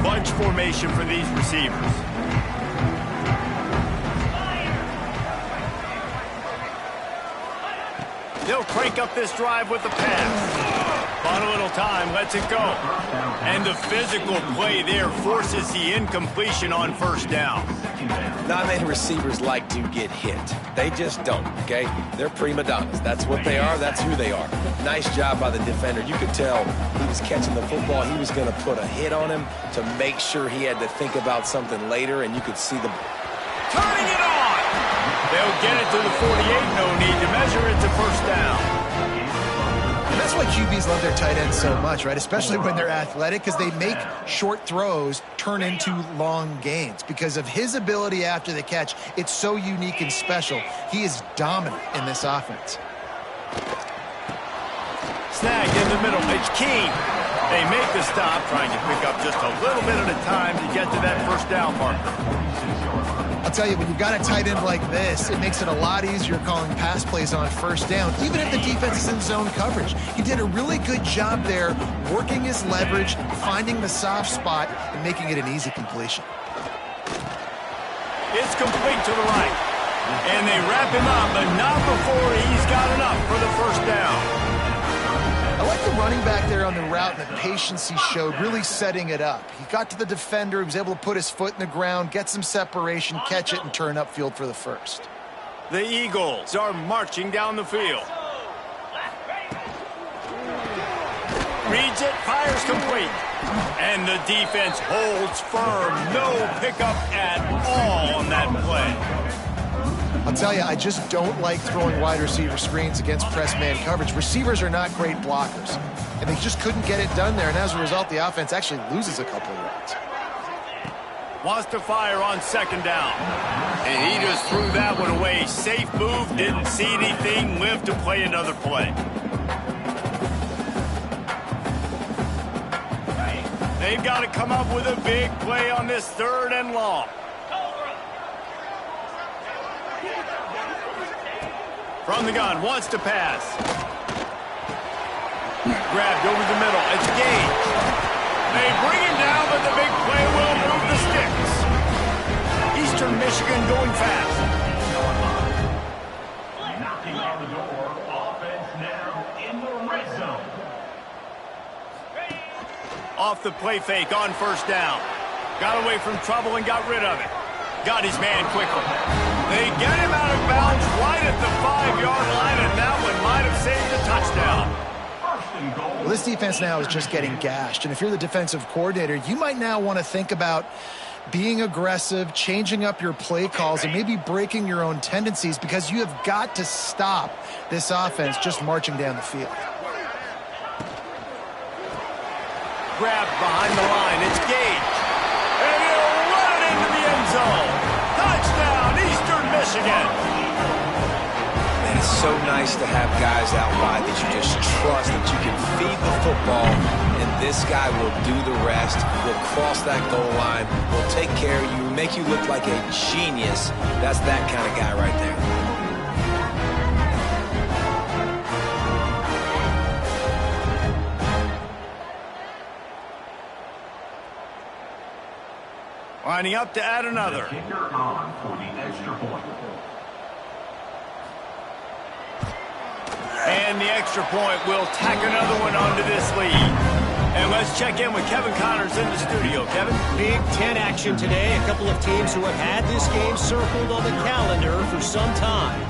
Bunch formation for these receivers. They'll crank up this drive with the pass. Bought a little time, lets it go. And the physical play there forces the incompletion on first down. Not many receivers like to get hit. They just don't, okay? They're prima donnas. That's what they are. That's who they are. Nice job by the defender. You could tell he was catching the football. He was going to put a hit on him to make sure he had to think about something later, and you could see the... Turning it on! They'll get it to the 48. No need to measure. It's a first down. And that's why QBs love their tight ends so much, right? Especially when they're athletic, because they make short throws turn into long gains. Because of his ability after the catch, it's so unique and special. He is dominant in this offense. Snag in the middle. It's Keene. They make the stop, trying to pick up just a little bit at a time to get to that first down marker. I'll tell you, when you've got a tight end like this, it makes it a lot easier calling pass plays on first down, even if the defense is in zone coverage. He did a really good job there, working his leverage, finding the soft spot, and making it an easy completion. It's complete to the right. And they wrap him up, but not before he's got enough for the first down. I like the running back there on the route and the patience he showed, really setting it up. He got to the defender, he was able to put his foot in the ground, get some separation, catch it, and turn upfield for the first. The Eagles are marching down the field. Reads it, fires complete. And the defense holds firm. No pickup at all on that play. I'll tell you, I just don't like throwing wide receiver screens against press man coverage. Receivers are not great blockers, and they just couldn't get it done there, and as a result, the offense actually loses a couple of yards. Wants to fire on second down, and he just threw that one away. Safe move, didn't see anything, lived to play another play. They've got to come up with a big play on this third and long. From the gun, wants to pass. Grabbed over the middle. It's Gage. They bring him down, but the big play will move the sticks. Eastern Michigan going fast. Knocking on the door. Offense now in the red zone. Off the play fake on first down. Got away from trouble and got rid of it. Got his man quickly. They get him out of bounds right at the 5-yard line, and that one might have saved a touchdown. Well, this defense now is just getting gashed, and if you're the defensive coordinator, you might now want to think about being aggressive, changing up your play calls, and maybe breaking your own tendencies, because you have got to stop this offense just marching down the field. Grabbed behind the line. It's Gage. And he'll run it into the end zone. Touchdown, Eastern Michigan. Man, it's so nice to have guys out wide that you just trust that you can feed the football, and this guy will do the rest, will cross that goal line, will take care of you, make you look like a genius. That's that kind of guy right there. Lining up to add another. Kicker on for the extra point. And the extra point will tack another one onto this lead. And let's check in with Kevin Connors in the studio. Kevin? Big Ten action today. A couple of teams who have had this game circled on the calendar for some time.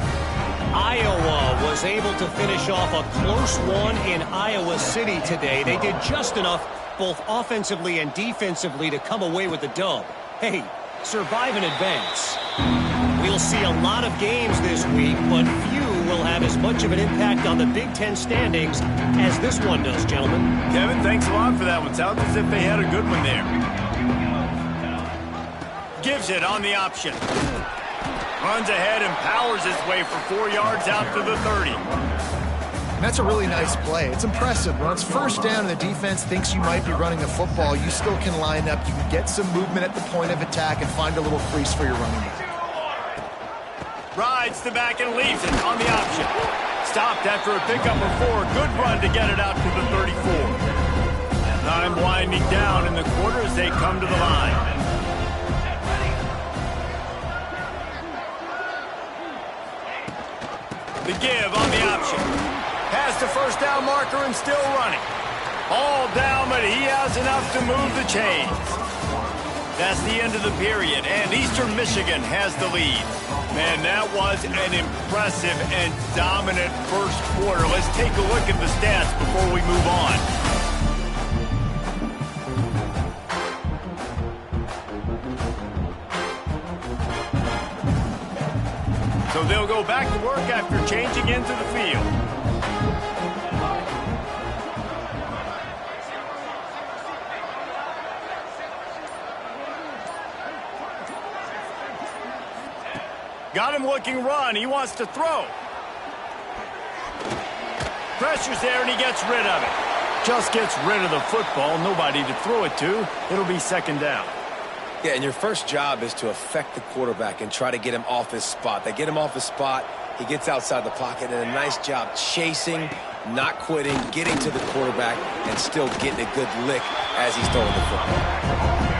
Iowa was able to finish off a close one in Iowa City today. They did just enough, both offensively and defensively, to come away with the dub. Hey, survive and advance. We'll see a lot of games this week, but few will have as much of an impact on the Big Ten standings as this one does, gentlemen. Kevin, thanks a lot for that one. Sounds as if they had a good one there. Gives it on the option. Runs ahead and powers his way for 4 yards out to the 30. And that's a really nice play. It's impressive. When it's first down and the defense thinks you might be running the football, you still can line up. You can get some movement at the point of attack and find a little crease for your running back. Rides the back and leaves it on the option. Stopped after a pickup of 4. Good run to get it out to the 34. Time winding down in the quarter as they come to the line. The give on the option. Past the first down marker and still running. All down, but he has enough to move the chains. That's the end of the period, and Eastern Michigan has the lead. Man, that was an impressive and dominant first quarter. Let's take a look at the stats before we move on. So they'll go back to work after changing into the field. Got him looking run. He wants to throw. Pressure's there, and he gets rid of it. Just gets rid of the football. Nobody to throw it to. It'll be second down. Yeah, and your first job is to affect the quarterback and try to get him off his spot. They get him off his spot. He gets outside the pocket, and a nice job chasing, not quitting, getting to the quarterback, and still getting a good lick as he's throwing the football.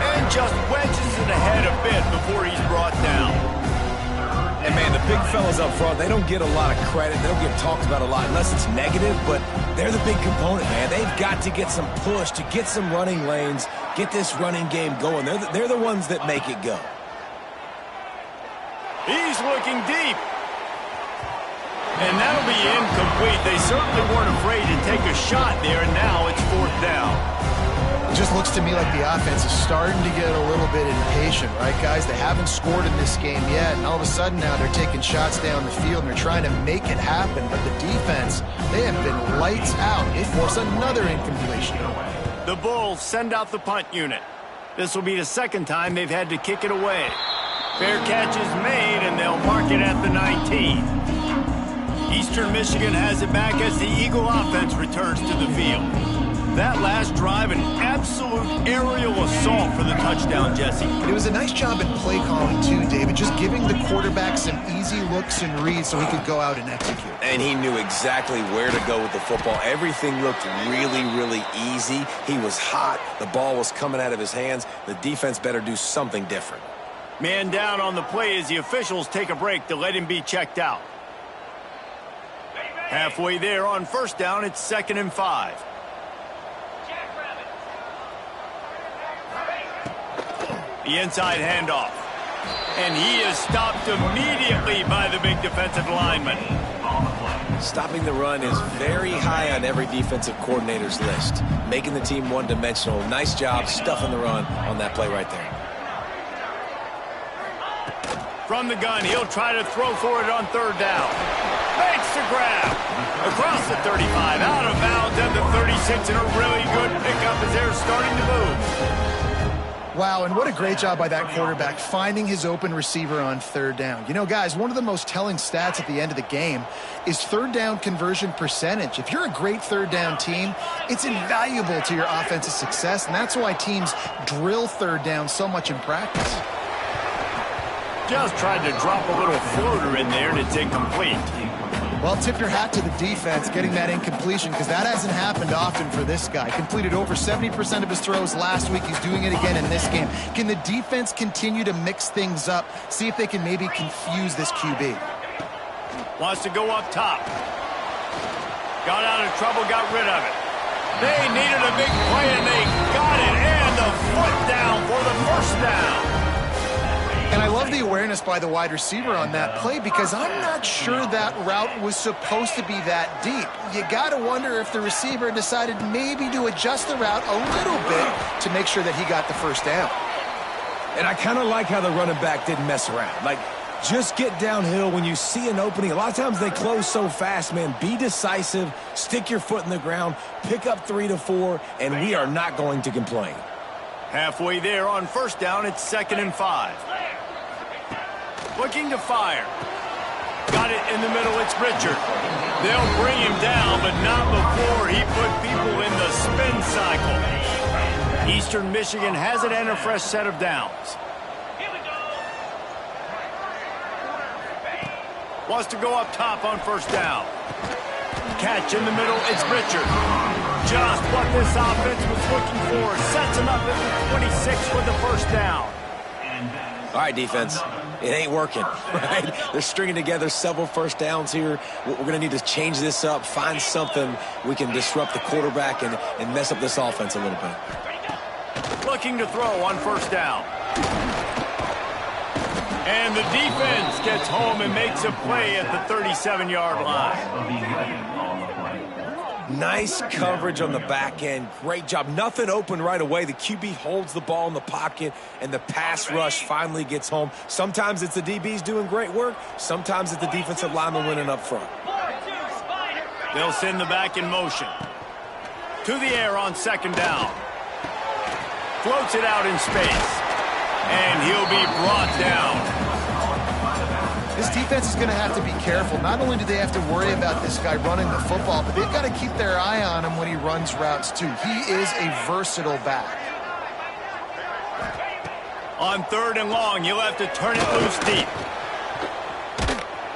And just wedges it ahead a bit before he's brought down. And, man, the big fellas up front, they don't get a lot of credit. They don't get talked about a lot unless it's negative, but they're the big component, man. They've got to get some push, to get some running lanes, get this running game going. They're the ones that make it go. He's looking deep. And that'll be incomplete. They certainly weren't afraid to take a shot there, and now it's fourth down. It just looks to me like the offense is starting to get a little bit impatient, right, guys? They haven't scored in this game yet, and all of a sudden now they're taking shots down the field, and they're trying to make it happen. But the defense, they have been lights out. They force another incompletion. The Bulls send out the punt unit. This will be the second time they've had to kick it away. Fair catch is made, and they'll mark it at the 19. Eastern Michigan has it back as the Eagle offense returns to the field. That last drive, an absolute aerial assault for the touchdown, Jesse. It was a nice job in play calling, too, David, just giving the quarterback some easy looks and reads so he could go out and execute. And he knew exactly where to go with the football. Everything looked really, really easy. He was hot. The ball was coming out of his hands. The defense better do something different. Man down on the play as the officials take a break to let him be checked out. Halfway there on first down, it's 2nd and 5. The inside handoff. And he is stopped immediately by the big defensive lineman. Stopping the run is very high on every defensive coordinator's list. Making the team one-dimensional. Nice job stuffing the run on that play right there. From the gun, he'll try to throw for it on third down. Makes the grab. Across the 35, out of bounds at the 36, and a really good pickup as they're starting to move. Wow, and what a great job by that quarterback finding his open receiver on third down. You know, guys, one of the most telling stats at the end of the game is third down conversion percentage. If you're a great third down team, it's invaluable to your offensive success, and that's why teams drill third down so much in practice. Just tried to drop a little floater in there, and it's incomplete. Well, tip your hat to the defense getting that incompletion, because that hasn't happened often for this guy. Completed over 70% of his throws last week. He's doing it again in this game. Can the defense continue to mix things up? See if they can maybe confuse this QB. Wants to go up top. Got out of trouble, got rid of it. They needed a big play, and they got it. And the foot down for the first down. And I love the awareness by the wide receiver on that play because I'm not sure that route was supposed to be that deep. You got to wonder if the receiver decided maybe to adjust the route a little bit to make sure that he got the first down. And I kind of like how the running back didn't mess around. Like, just get downhill when you see an opening. A lot of times they close so fast, man. Be decisive, stick your foot in the ground, pick up 3 to 4, and we are not going to complain. Halfway there on first down, it's 2nd and 5. Looking to fire. Got it in the middle, it's Richard. They'll bring him down, but not before he put people in the spin cycle. Eastern Michigan has it and a fresh set of downs. Wants to go up top on first down. Catch in the middle, it's Richard. Just what this offense was looking for. Sets him up at the 26 for the first down. All right, defense. It ain't working, right? They're stringing together several first downs here. We're going to need to change this up, find something we can disrupt the quarterback and mess up this offense a little bit. Looking to throw on first down. And the defense gets home and makes a play at the 37-yard line. Nice coverage on the back end. Great job. Nothing open right away. The QB holds the ball in the pocket, and the pass rush finally gets home. Sometimes it's the DBs doing great work. Sometimes it's the defensive lineman winning up front. They'll send the back in motion. To the air on second down. Floats it out in space. And he'll be brought down. This defense is going to have to be careful. Not only do they have to worry about this guy running the football, but they've got to keep their eye on him when he runs routes too. He is a versatile back. On 3rd and long, he'll have to turn it loose deep.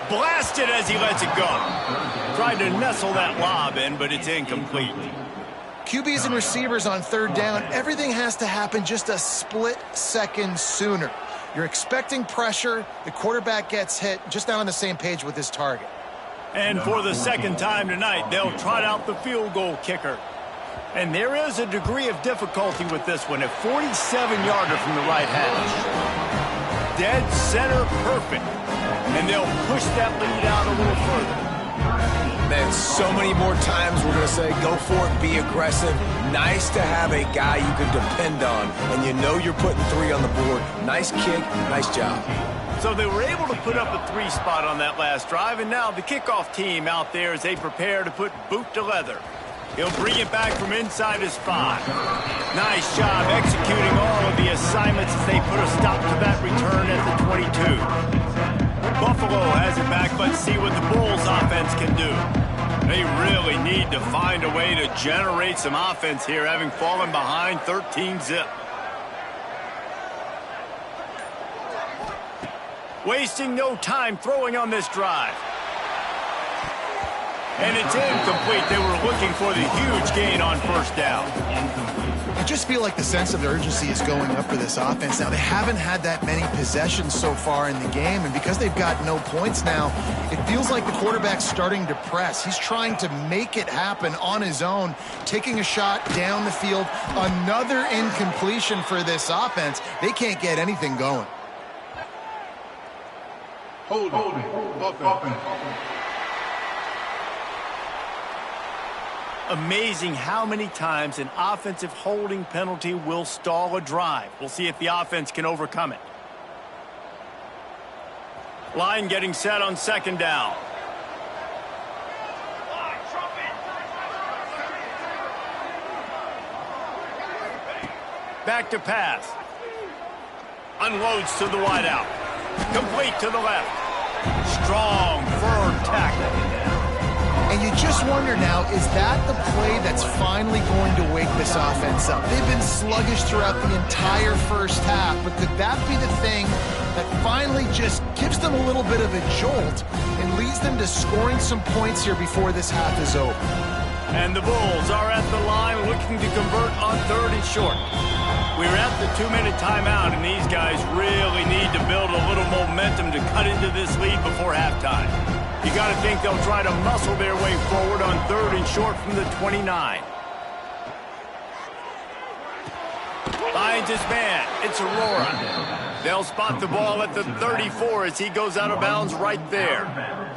Blasted as he lets it go. Tried to nestle that lob in, but it's incomplete. QBs and receivers on 3rd down, everything has to happen just a split second sooner. You're expecting pressure, the quarterback gets hit, just not on the same page with his target. And for the second time tonight, they'll trot out the field goal kicker. And there is a degree of difficulty with this one, a 47-yarder from the right hash. Dead center perfect. And they'll push that lead out a little further. Man, so many more times we're going to say, go for it, be aggressive. Nice to have a guy you can depend on, and you know you're putting 3 on the board. Nice kick, nice job. So they were able to put up a 3 spot on that last drive, and now the kickoff team out there as they prepare to put boot to leather. He'll bring it back from inside his 5. Nice job executing all of the assignments as they put a stop to that return at the 22. Buffalo has it back. Let's see what the Bulls offense can do. They really need to find a way to generate some offense here, having fallen behind 13-zip. Wasting no time throwing on this drive. And it's incomplete. They were looking for the huge gain on first down. I just feel like the sense of urgency is going up for this offense. Now, they haven't had that many possessions so far in the game, and because they've got no points now, it feels like the quarterback's starting to press. He's trying to make it happen on his own, taking a shot down the field. Another incompletion for this offense. They can't get anything going. Hold it. Amazing how many times an offensive holding penalty will stall a drive. We'll see if the offense can overcome it. Line getting set on second down. Back to pass. Unloads to the wideout. Complete to the left. Strong, firm tackle. And you just wonder now, is that the play that's finally going to wake this offense up? They've been sluggish throughout the entire first half, but could that be the thing that finally just gives them a little bit of a jolt and leads them to scoring some points here before this half is over? And the Bulls are at the line looking to convert on 3rd and short. We're at the 2-minute timeout, and these guys really need to build a little momentum to cut into this lead before halftime. You got to think they'll try to muscle their way forward on 3rd and short from the 29. Line finds his man. It's Aurora. They'll spot the ball at the 34 as he goes out of bounds right there.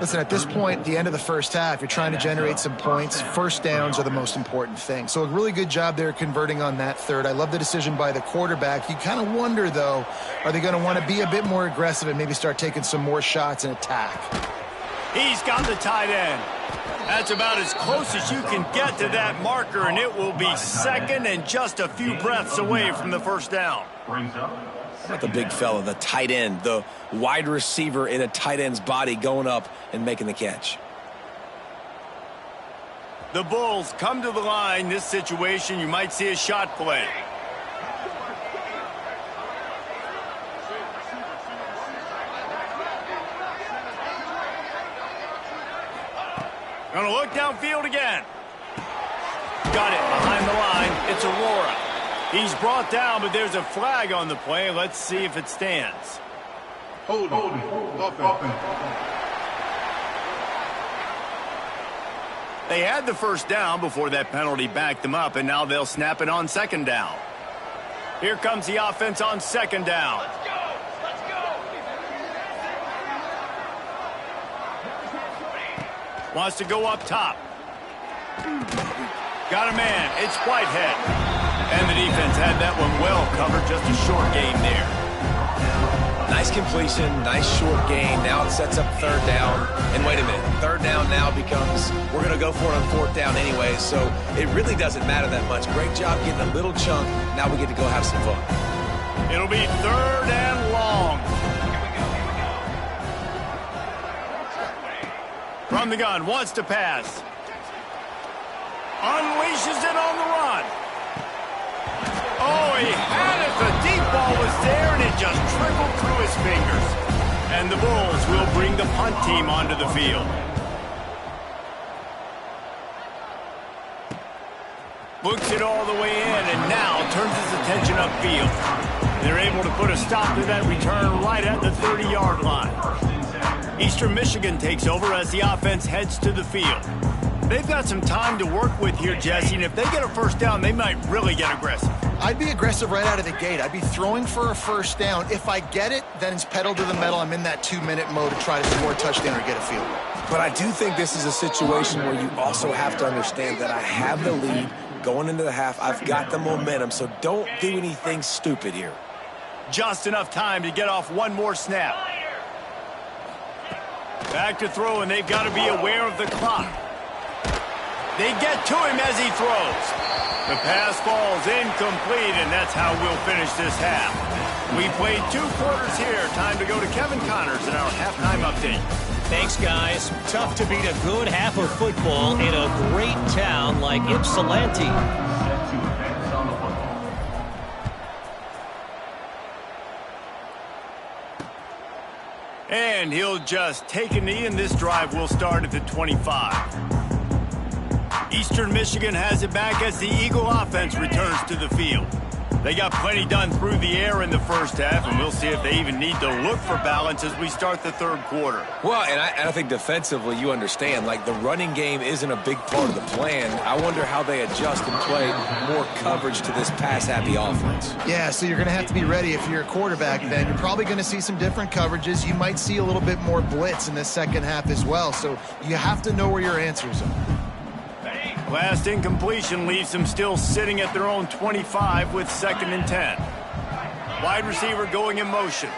Listen, at this point, the end of the first half, you're trying to generate some points. First downs are the most important thing. So a really good job there converting on that third. I love the decision by the quarterback. You kind of wonder, though, are they going to want to be a bit more aggressive and maybe start taking some more shots and attack? He's got the tight end. That's about as close as you can get to that marker, and it will be second and just a few breaths away from the first down. Not the big fella, the tight end, the wide receiver in a tight end's body going up and making the catch. The Bulls come to the line. This situation, you might see a shot play. Gonna look downfield again. Got it behind the line. It's Aurora. He's brought down, but there's a flag on the play. Let's see if it stands. Hold offense. They had the first down before that penalty backed them up, and now they'll snap it on second down. Here comes the offense on second down. Let's go. Wants to go up top. Got a man. It's Whitehead. And the defense had that one well covered. Just a short game there. Nice completion, nice short gain. Now it sets up third down. And wait a minute, third down now becomes, we're going to go for it on fourth down anyway, so it really doesn't matter that much. Great job getting a little chunk. Now we get to go have some fun. It'll be third and long. From the gun, wants to pass. Unleashes it on the run. Oh, he had it. The deep ball was there, and it just trickled through his fingers. And the Bulls will bring the punt team onto the field. Looks it all the way in, and now turns his attention upfield. They're able to put a stop to that return right at the 30-yard line. Eastern Michigan takes over as the offense heads to the field. They've got some time to work with here, Jesse, and if they get a first down, they might really get aggressive. I'd be aggressive right out of the gate. I'd be throwing for a first down. If I get it, then it's pedal to the metal. I'm in that 2-minute mode to try to score a touchdown or get a field goal. But I do think this is a situation where you also have to understand that I have the lead going into the half. I've got the momentum, so don't do anything stupid here. Just enough time to get off one more snap. Back to throw, and they've got to be aware of the clock. They get to him as he throws. The pass falls incomplete, and that's how we'll finish this half. We played 2 quarters here. Time to go to Kevin Connors in our halftime update. Thanks, guys. Tough to beat a good half of football in a great town like Ypsilanti. And he'll just take a knee, and this drive will start at the 25. Eastern Michigan has it back as the Eagle offense returns to the field. They got plenty done through the air in the first half, and we'll see if they even need to look for balance as we start the third quarter. Well, and I think defensively you understand, like the running game isn't a big part of the plan. I wonder how they adjust and play more coverage to this pass-happy offense. Yeah, so you're going to have to be ready if you're a quarterback then. You're probably going to see some different coverages. You might see a little bit more blitz in the second half as well, so you have to know where your answers are. Last incompletion leaves them still sitting at their own 25 with 2nd and 10. Wide receiver going in motion.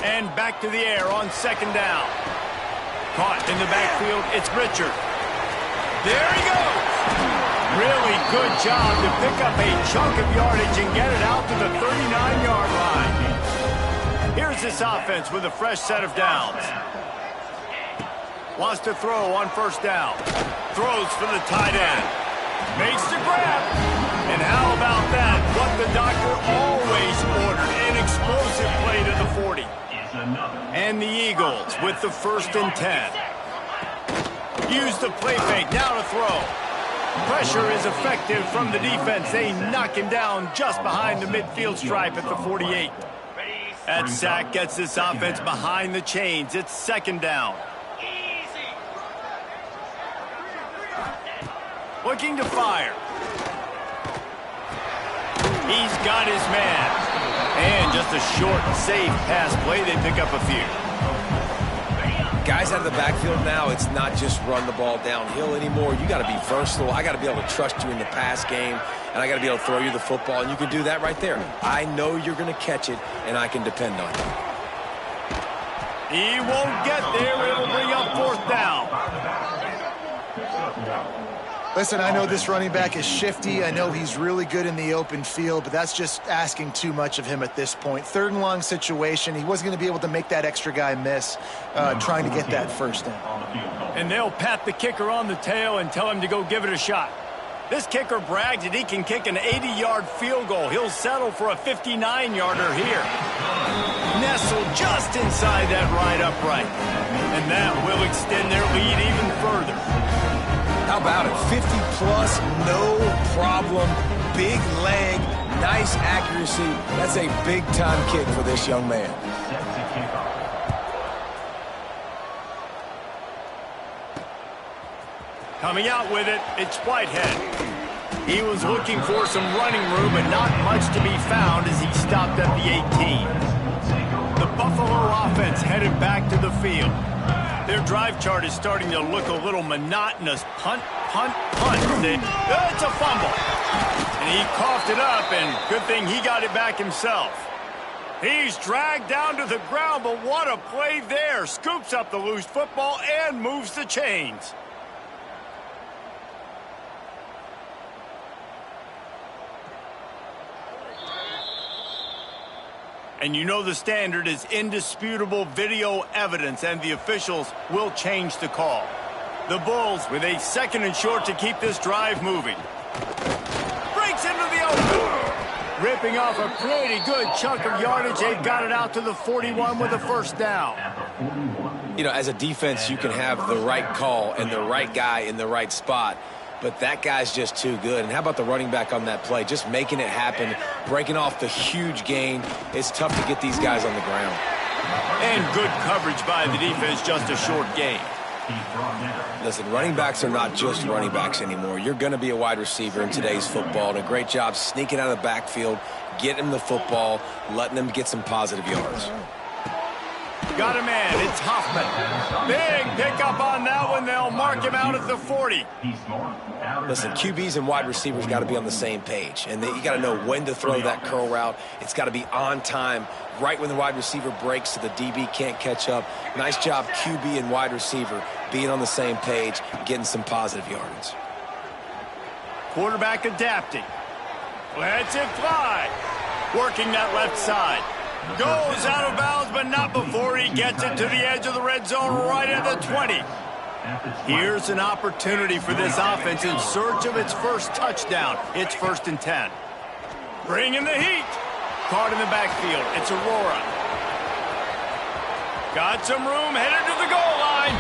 And back to the air on 2nd down. Caught in the backfield, it's Richard. There he goes! Really good job to pick up a chunk of yardage and get it out to the 39-yard line. Here's this offense with a fresh set of downs. Wants to throw on 1st down. Throws for the tight end. Makes the grab. And how about that? What the doctor always ordered. An explosive play to the 40. And the Eagles with the 1st and 10. Use the play fake. Now to throw. Pressure is effective from the defense. They knock him down just behind the midfield stripe at the 48. That sack gets this offense behind the chains. It's 2nd down. Looking to fire. He's got his man. And just a short, safe pass play. They pick up a few. Guys out of the backfield now, it's not just run the ball downhill anymore. You got to be versatile. I got to be able to trust you in the pass game, and I got to be able to throw you the football, and you can do that right there. I know you're going to catch it, and I can depend on you. He won't get there. It'll bring up 4th down. Listen, I know this running back is shifty. I know he's really good in the open field, but that's just asking too much of him at this point. 3rd and long situation. He wasn't going to be able to make that extra guy miss trying to get that 1st down. And they'll pat the kicker on the tail and tell him to go give it a shot. This kicker brags that he can kick an 80-yard field goal. He'll settle for a 59-yarder here. Nestled just inside that right upright. And that will extend their lead even further. How about it? 50-plus, no problem. Big leg, nice accuracy. That's a big-time kick for this young man. Coming out with it, it's Whitehead. He was looking for some running room, but not much to be found as he stopped at the 18. The Buffalo offense headed back to the field. Their drive chart is starting to look a little monotonous. Punt, punt, punt. It's a fumble. And he coughed it up, and good thing he got it back himself. He's dragged down to the ground, but what a play there. Scoops up the loose football and moves the chains. And you know the standard is indisputable video evidence, and the officials will change the call. The Bulls with a 2nd and short to keep this drive moving. Breaks into the open. Ripping off a pretty good chunk of yardage. They've got it out to the 41 with a 1st down. You know, as a defense, you can have the right call and the right guy in the right spot. But that guy's just too good. And how about the running back on that play? Just making it happen, breaking off the huge gain. It's tough to get these guys on the ground. And good coverage by the defense, just a short gain. Listen, running backs are not just running backs anymore. You're going to be a wide receiver in today's football. And a great job sneaking out of the backfield, getting them the football, letting them get some positive yards. Got a man. It's Hoffman. Big pickup on that one. They'll mark him out at the 40. Listen, QBs and wide receivers got to be on the same page. And you got to know when to throw that curl route. It's got to be on time, right when the wide receiver breaks so the DB can't catch up. Nice job, QB and wide receiver, being on the same page, getting some positive yardage. Quarterback adapting. Lets it fly. Working that left side. Goes out of bounds, but not before he gets it to the edge of the red zone right at the 20. Here's an opportunity for this offense in search of its 1st touchdown. It's 1st and 10. Bringing the heat. Caught in the backfield. It's Aurora. Got some room, headed to the goal line.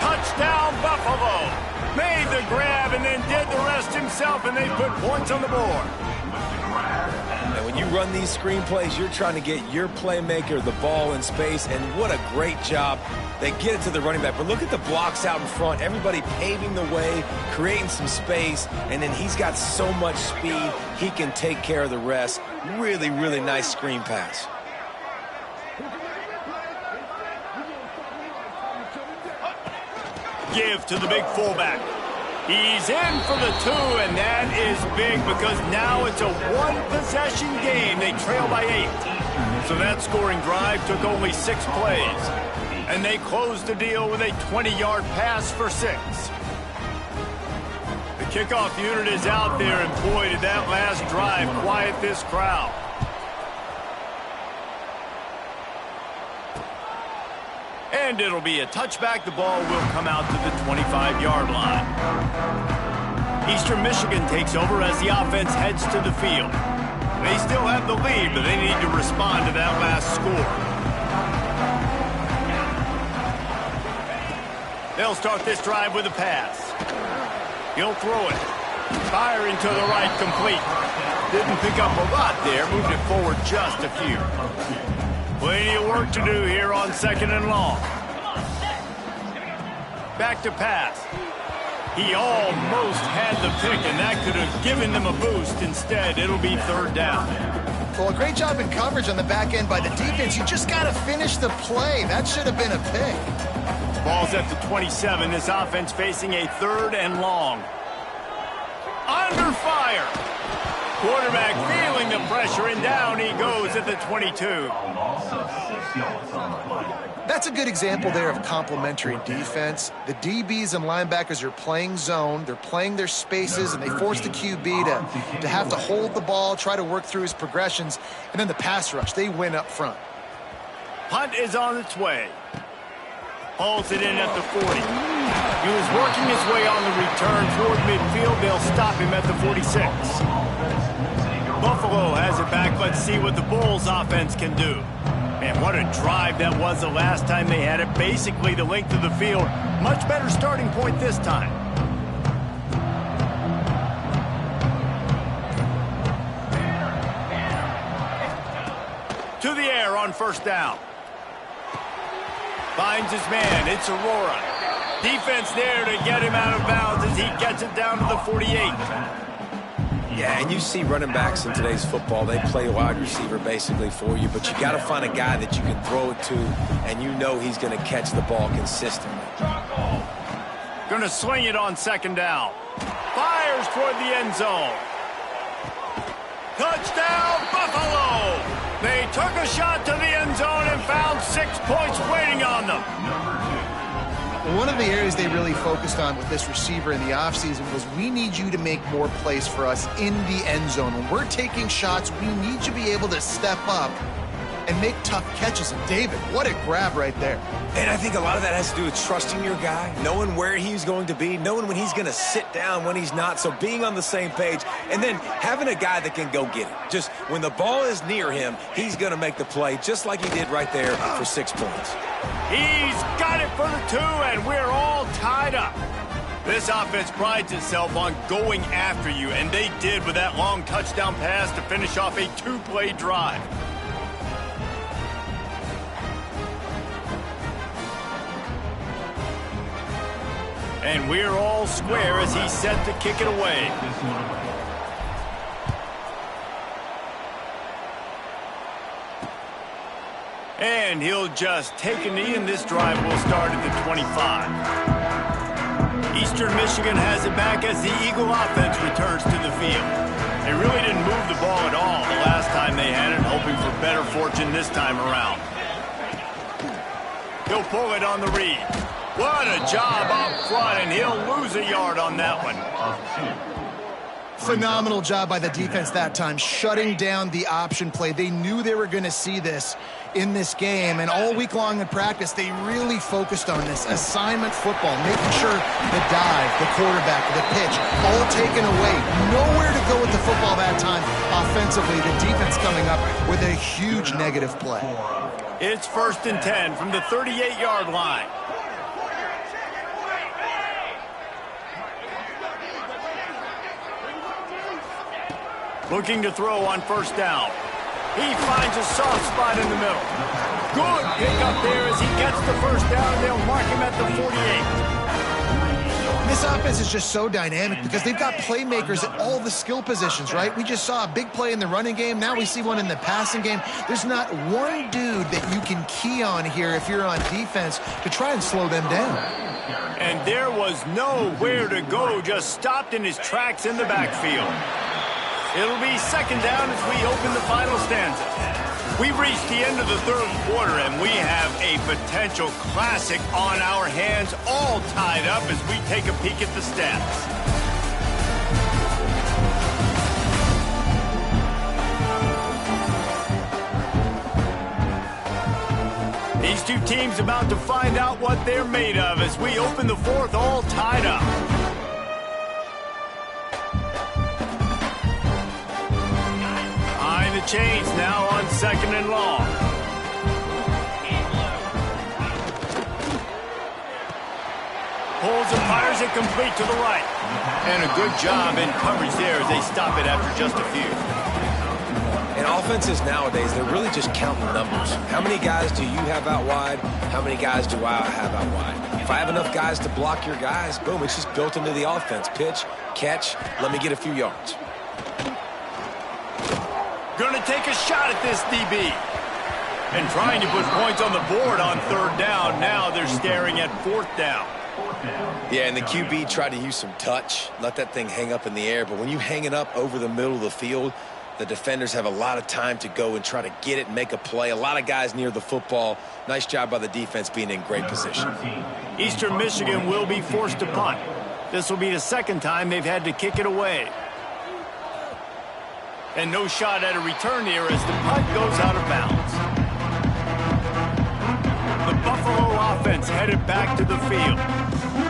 Touchdown, Buffalo. Made the grab and then did the rest himself, and they put points on the board. And when you run these screenplays, you're trying to get your playmaker the ball in space, and what a great job. They get it to the running back, but look at the blocks out in front. Everybody paving the way, creating some space, and then he's got so much speed, he can take care of the rest. Really, really nice screen pass. Give to the big fullback. He's in for the 2, and that is big because now it's a 1-possession game. They trail by 8. So that scoring drive took only 6 plays. And they closed the deal with a 20-yard pass for 6. The kickoff unit is out there, and boy, did that last drive quiet this crowd. And it'll be a touchback. The ball will come out to the 25-yard line. Eastern Michigan takes over as the offense heads to the field. They still have the lead, but they need to respond to that last score. They'll start this drive with a pass. He'll throw it. Firing to the right, complete. Didn't pick up a lot there, moved it forward just a few. Plenty of work to do here on 2nd and long. Back to pass. He almost had the pick, and that could have given them a boost. Instead, it'll be third down. Well, a great job in coverage on the back end by the defense. You just got to finish the play. That should have been a pick. Ball's at the 27. This offense facing a third and long. Under fire. Quarterback feeling the pressure, and down he goes at the 22. That's a good example there of complementary defense. The DBs and linebackers are playing zone. They're playing their spaces, and they force the QB to have to hold the ball, try to work through his progressions, and then the pass rush, they win up front. Punt is on its way. Hauls it in at the 40. He was working his way on the return toward midfield. They'll stop him at the 46. Buffalo has it back. Let's see what the Bulls offense can do. Man, what a drive that was the last time they had it. Basically the length of the field. Much better starting point this time. To the air on first down. Finds his man. It's Aurora. Defense there to get him out of bounds as he gets it down to the 48. Yeah, and you see running backs in today's football, they play wide receiver basically for you, but you got to find a guy that you can throw it to, and you know he's going to catch the ball consistently. Going to swing it on second down. Fires toward the end zone. Touchdown, Buffalo! They took a shot to the end zone and found 6 points waiting on them. One of the areas they really focused on with this receiver in the offseason was we need you to make more plays for us in the end zone. When we're taking shots, we need you to be able to step up and make tough catches. And David, what a grab right there. And I think a lot of that has to do with trusting your guy, knowing where he's going to be, knowing when he's going to sit down, when he's not, so being on the same page, and then having a guy that can go get it. Just when the ball is near him, he's going to make the play, just like he did right there for 6 points. He's got it for the 2, and we're all tied up. This offense prides itself on going after you, and they did with that long touchdown pass to finish off a 2-play drive. And we're all square as he's set to kick it away. And he'll just take a knee, and this drive will start at the 25. Eastern Michigan has it back as the Eagle offense returns to the field. They really didn't move the ball at all the last time they had it, hoping for better fortune this time around. He'll pull it on the read. What a job up front, and he'll lose a yard on that one. Phenomenal job by the defense that time, shutting down the option play. They knew they were going to see this in this game, and all week long in practice, they really focused on this assignment football, making sure the dive, the quarterback, the pitch, all taken away. Nowhere to go with the football that time offensively. The defense coming up with a huge negative play. It's 1st and 10 from the 38-yard line. Looking to throw on first down. He finds a soft spot in the middle. Good pick up there as he gets the first down. They'll mark him at the 48. This offense is just so dynamic because they've got playmakers at all the skill positions, right? We just saw a big play in the running game. Now we see one in the passing game. There's not one dude that you can key on here if you're on defense to try and slow them down. And there was nowhere to go, just stopped in his tracks in the backfield. It'll be second down as we open the final stanza. We've reached the end of the third quarter, and we have a potential classic on our hands, all tied up as we take a peek at the stats. These two teams about to find out what they're made of as we open the fourth, all tied up. The chains now on second and long. Pulls and fires it complete to the right. And a good job in coverage there as they stop it after just a few. And offenses nowadays, they're really just counting numbers. How many guys do you have out wide? How many guys do I have out wide? If I have enough guys to block your guys, boom, it's just built into the offense. Pitch, catch, let me get a few yards. Gonna take a shot at this DB. And trying to put points on the board on third down. Now they're staring at fourth down. Yeah, and the QB tried to use some touch, let that thing hang up in the air. But when you hang it up over the middle of the field, the defenders have a lot of time to go and try to get it and make a play. A lot of guys near the football. Nice job by the defense being in great position. Eastern Michigan will be forced to punt. This will be the second time they've had to kick it away. And no shot at a return here as the punt goes out of bounds. The Buffalo offense headed back to the field.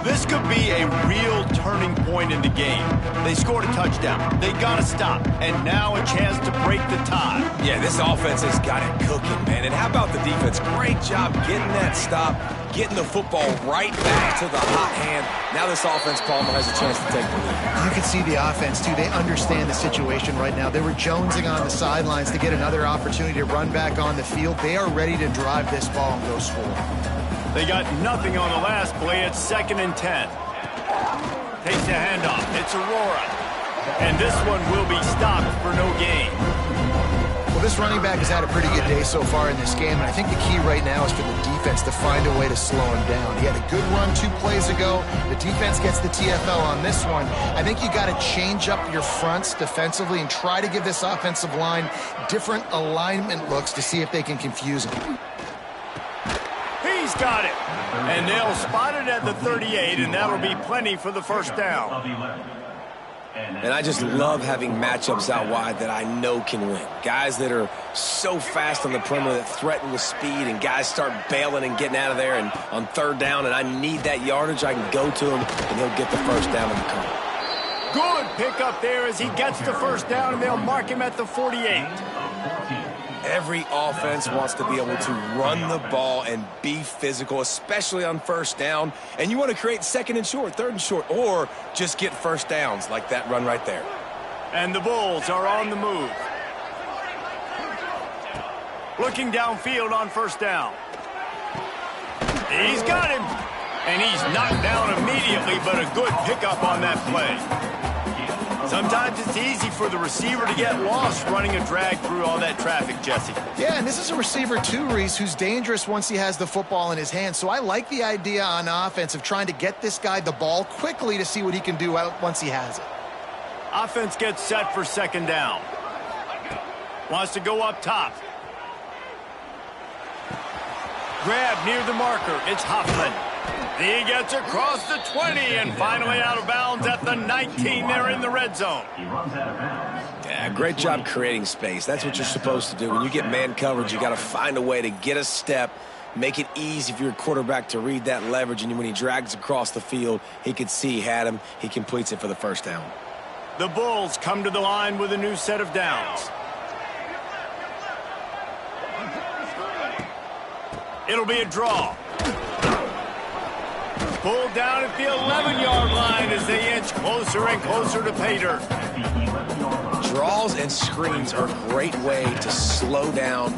This could be a real turning point in the game. They scored a touchdown. They got to stop. And now a chance to break the tie. Yeah, this offense has got it cooking, man. And how about the defense? Great job getting that stop, getting the football right back to the hot hand. Now this offense, Palmer, has a chance to take the lead. You can see the offense, too. They understand the situation right now. They were jonesing on the sidelines to get another opportunity to run back on the field. They are ready to drive this ball and go score. They got nothing on the last play. It's 2nd and 10. Takes the handoff. It's Aurora. And this one will be stopped for no gain. Well, this running back has had a pretty good day so far in this game, and I think the key right now is for the defense to find a way to slow him down. He had a good run 2 plays ago. The defense gets the TFL on this one. I think you got to change up your fronts defensively and try to give this offensive line different alignment looks to see if they can confuse him. He's got it. And they'll spot it at the 38, and that'll be plenty for the first down. And I just love having matchups out wide that I know can win. Guys that are so fast on the perimeter that threaten with speed, and guys start bailing and getting out of there. And on third down, and I need that yardage, I can go to him, and he'll get the first down in the corner. Good pickup there as he gets the first down, and they'll mark him at the 48. Every offense wants to be able to run the ball and be physical, especially on first down. And you want to create 2nd and short, 3rd and short, or just get first downs like that run right there. And the Bulls are on the move. Looking downfield on first down. He's got him. And he's knocked down immediately, but a good pickup on that play. Sometimes it's easy for the receiver to get lost running a drag through all that traffic, Jesse. Yeah, and this is a receiver too, Reese, who's dangerous once he has the football in his hands. So I like the idea on offense of trying to get this guy the ball quickly to see what he can do once he has it. Offense gets set for 2nd down. Wants to go up top. Grab near the marker. It's Hoffman. He gets across the 20 and finally out of bounds at the 19. They're in the red zone. Yeah, great job creating space. That's what you're supposed to do. When you get man coverage, you got to find a way to get a step, make it easy for your quarterback to read that leverage, and when he drags across the field, he can see he had him. He completes it for the first down. The Bulls come to the line with a new set of downs. It'll be a draw. Pulled down at the 11-yard line as they inch closer and closer to pay dirt. Draws and screens are a great way to slow down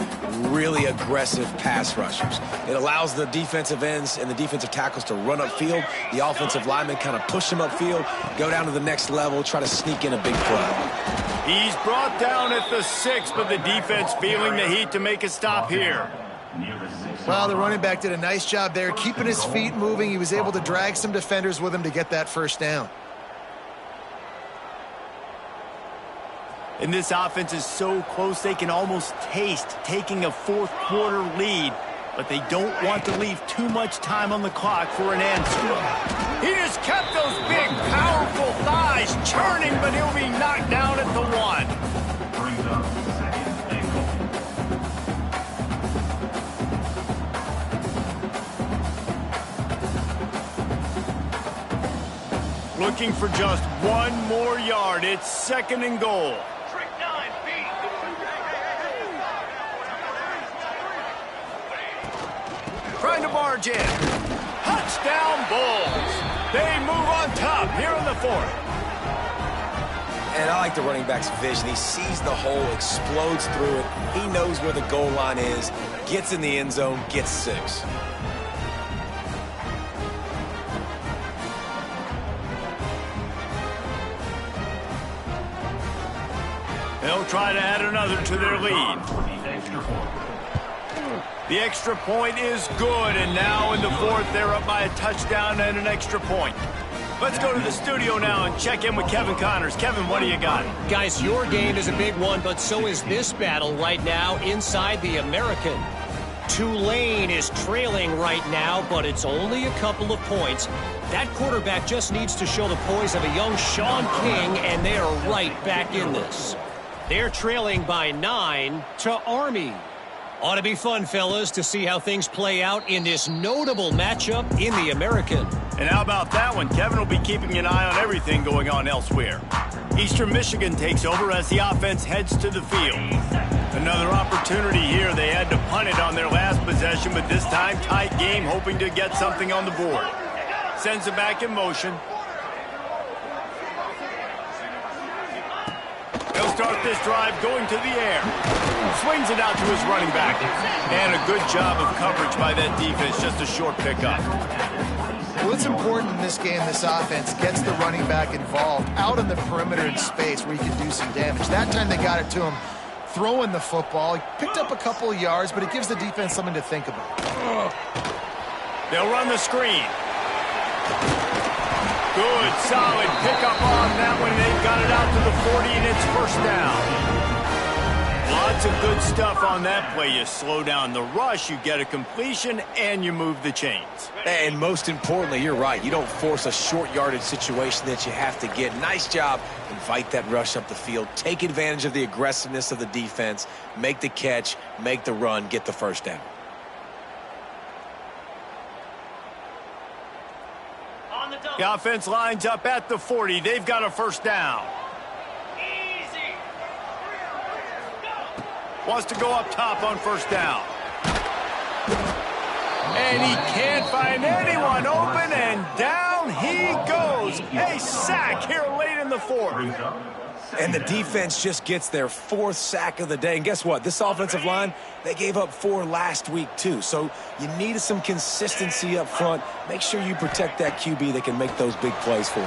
really aggressive pass rushers. It allows the defensive ends and the defensive tackles to run upfield. The offensive linemen kind of push them upfield, go down to the next level, try to sneak in a big play. He's brought down at the 6, but the defense feeling the heat to make a stop here. Well, the running back did a nice job there, keeping his feet moving. He was able to drag some defenders with him to get that first down. And this offense is so close they can almost taste taking a fourth-quarter lead, but they don't want to leave too much time on the clock for an answer. He just kept those big, powerful thighs churning, but he'll be knocked down at the 1. Looking for just one more yard. It's 2nd and goal. Trying to barge in. Touchdown Bulls. They move on top here in the 4th. And I like the running back's vision. He sees the hole, explodes through it. He knows where the goal line is, gets in the end zone, gets 6. They'll try to add another to their lead. The extra point is good, and now in the fourth, they're up by a touchdown and an extra point. Let's go to the studio now and check in with Kevin Connors. Kevin, what do you got? Guys, your game is a big one, but so is this battle right now inside the American. Tulane is trailing right now, but it's only a couple of points. That quarterback just needs to show the poise of a young Sean King, and they are right back in this. They're trailing by 9 to Army. Ought to be fun, fellas, to see how things play out in this notable matchup in the American. And how about that one? Kevin will be keeping an eye on everything going on elsewhere. Eastern Michigan takes over as the offense heads to the field. Another opportunity here. They had to punt it on their last possession, but this time tight game, hoping to get something on the board. Sends it back in motion. He'll start this drive going to the air. Swings it out to his running back. And a good job of coverage by that defense. Just a short pickup. What's important in this game, this offense gets the running back involved out on the perimeter in space where he can do some damage. That time they got it to him throwing the football. He picked up a couple of yards, but it gives the defense something to think about. They'll run the screen. Good, solid pickup on that one. They've got it out to the 40, and it's first down. Lots of good stuff on that play. You slow down the rush, you get a completion, and you move the chains. And most importantly, you're right. You don't force a short yardage situation that you have to get. Nice job. Invite that rush up the field. Take advantage of the aggressiveness of the defense. Make the catch, make the run, get the first down. The offense lines up at the 40. They've got a first down. Wants to go up top on first down. And he can't find anyone open, and down he goes. A sack here late in the fourth. And the defense just gets their 4th sack of the day. And guess what? This offensive line, they gave up 4 last week too. So you need some consistency up front. Make sure you protect that QB that can make those big plays for you.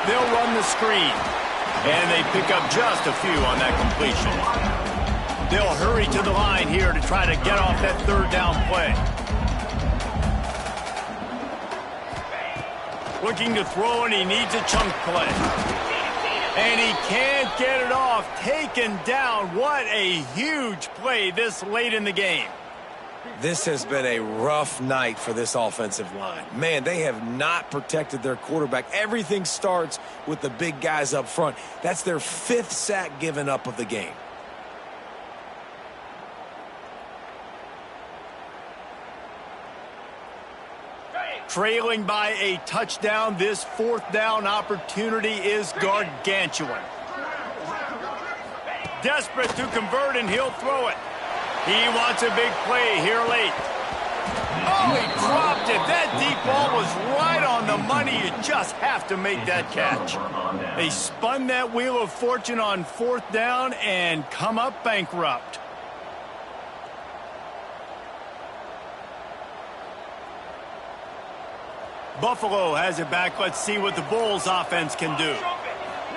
They'll run the screen. And they pick up just a few on that completion. They'll hurry to the line here to try to get off that third down play. Looking to throw, and he needs a chunk play. And he can't get it off. Taken down. What a huge play this late in the game. This has been a rough night for this offensive line. Man, they have not protected their quarterback. Everything starts with the big guys up front. That's their 5th sack given up of the game. Trailing by a touchdown, this 4th down opportunity is gargantuan. Desperate to convert, and he'll throw it. He wants a big play here late. Oh, he dropped it. That deep ball was right on the money. You just have to make that catch. They spun that wheel of fortune on 4th down and come up bankrupt. Buffalo has it back. Let's see what the Bulls offense can do.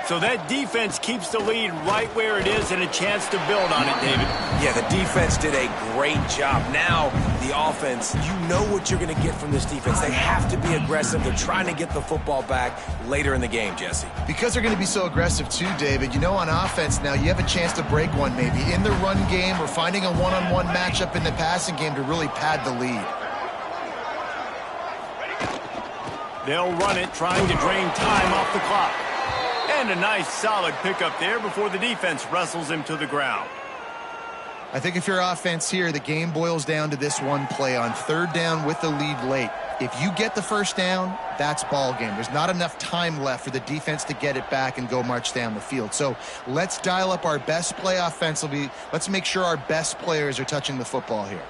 So that defense keeps the lead right where it is and a chance to build on it, David. Yeah, the defense did a great job. Now, the offense, you know what you're going to get from this defense. They have to be aggressive. They're trying to get the football back later in the game, Jesse. Because they're going to be so aggressive too, David, you know, on offense now, you have a chance to break one maybe in the run game or finding a one-on-one matchup in the passing game to really pad the lead. They'll run it, trying to drain time off the clock. And a nice solid pickup there before the defense wrestles him to the ground. I think if you're offense here, the game boils down to this one play on 3rd down with the lead late. If you get the first down, that's ball game. There's not enough time left for the defense to get it back and go march down the field. So let's dial up our best play offensively. Let's make sure our best players are touching the football here.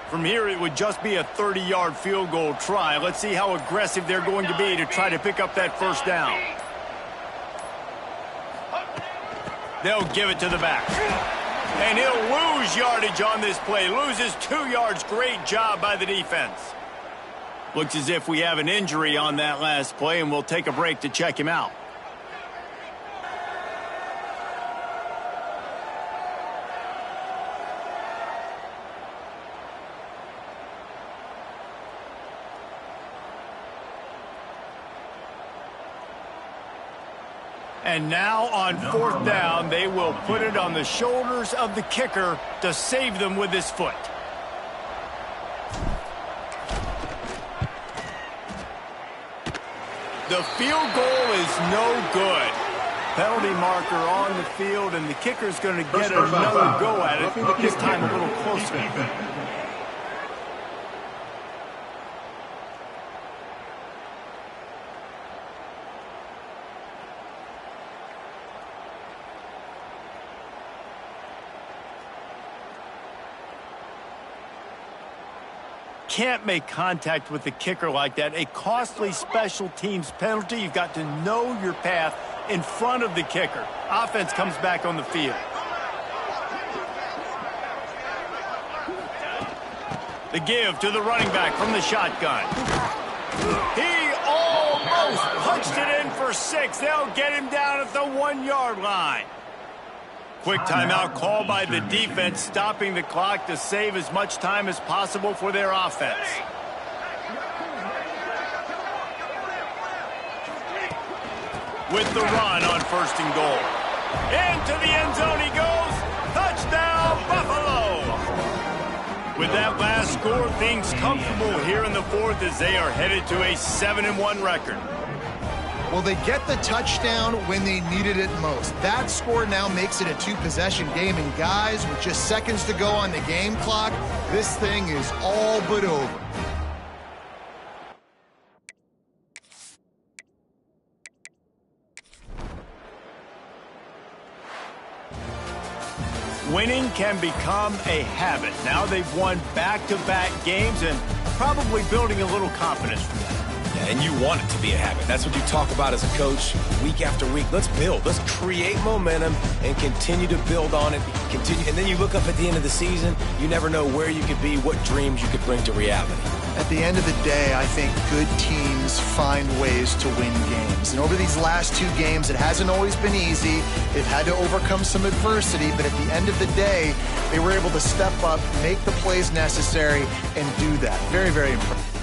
From here, it would just be a 30-yard field goal try. Let's see how aggressive they're going to be to try to pick up that first down. They'll give it to the back. And he'll lose yardage on this play. Loses 2 yards. Great job by the defense. Looks as if we have an injury on that last play, and we'll take a break to check him out. And now on 4th down, they will put it on the shoulders of the kicker to save them with his foot. The field goal is no good. Penalty marker on the field, and the kicker's going to get another go at it, this time a little closer. Can't make contact with the kicker like that. A costly special teams penalty. You've got to know your path in front of the kicker. Offense comes back on the field. The give to the running back from the shotgun. He almost punched it in for 6. They'll get him down at the 1-yard line. Quick timeout called by the defense, stopping the clock to save as much time as possible for their offense. With the run on 1st and goal. Into the end zone he goes. Touchdown, Buffalo! With that last score, things comfortable here in the 4th as they are headed to a 7-1 record. Well, they get the touchdown when they needed it most. That score now makes it a 2-possession game. And guys, with just seconds to go on the game clock, this thing is all but over. Winning can become a habit. Now they've won back-to-back games and probably building a little confidence from that. Yeah, and you want it to be a habit. That's what you talk about as a coach week after week. Let's build. Let's create momentum and continue to build on it. And then you look up at the end of the season, you never know where you could be, what dreams you could bring to reality. At the end of the day, I think good teams find ways to win games. And over these last 2 games, it hasn't always been easy. They've had to overcome some adversity, but at the end of the day, they were able to step up, make the plays necessary, and do that. Very, very impressive.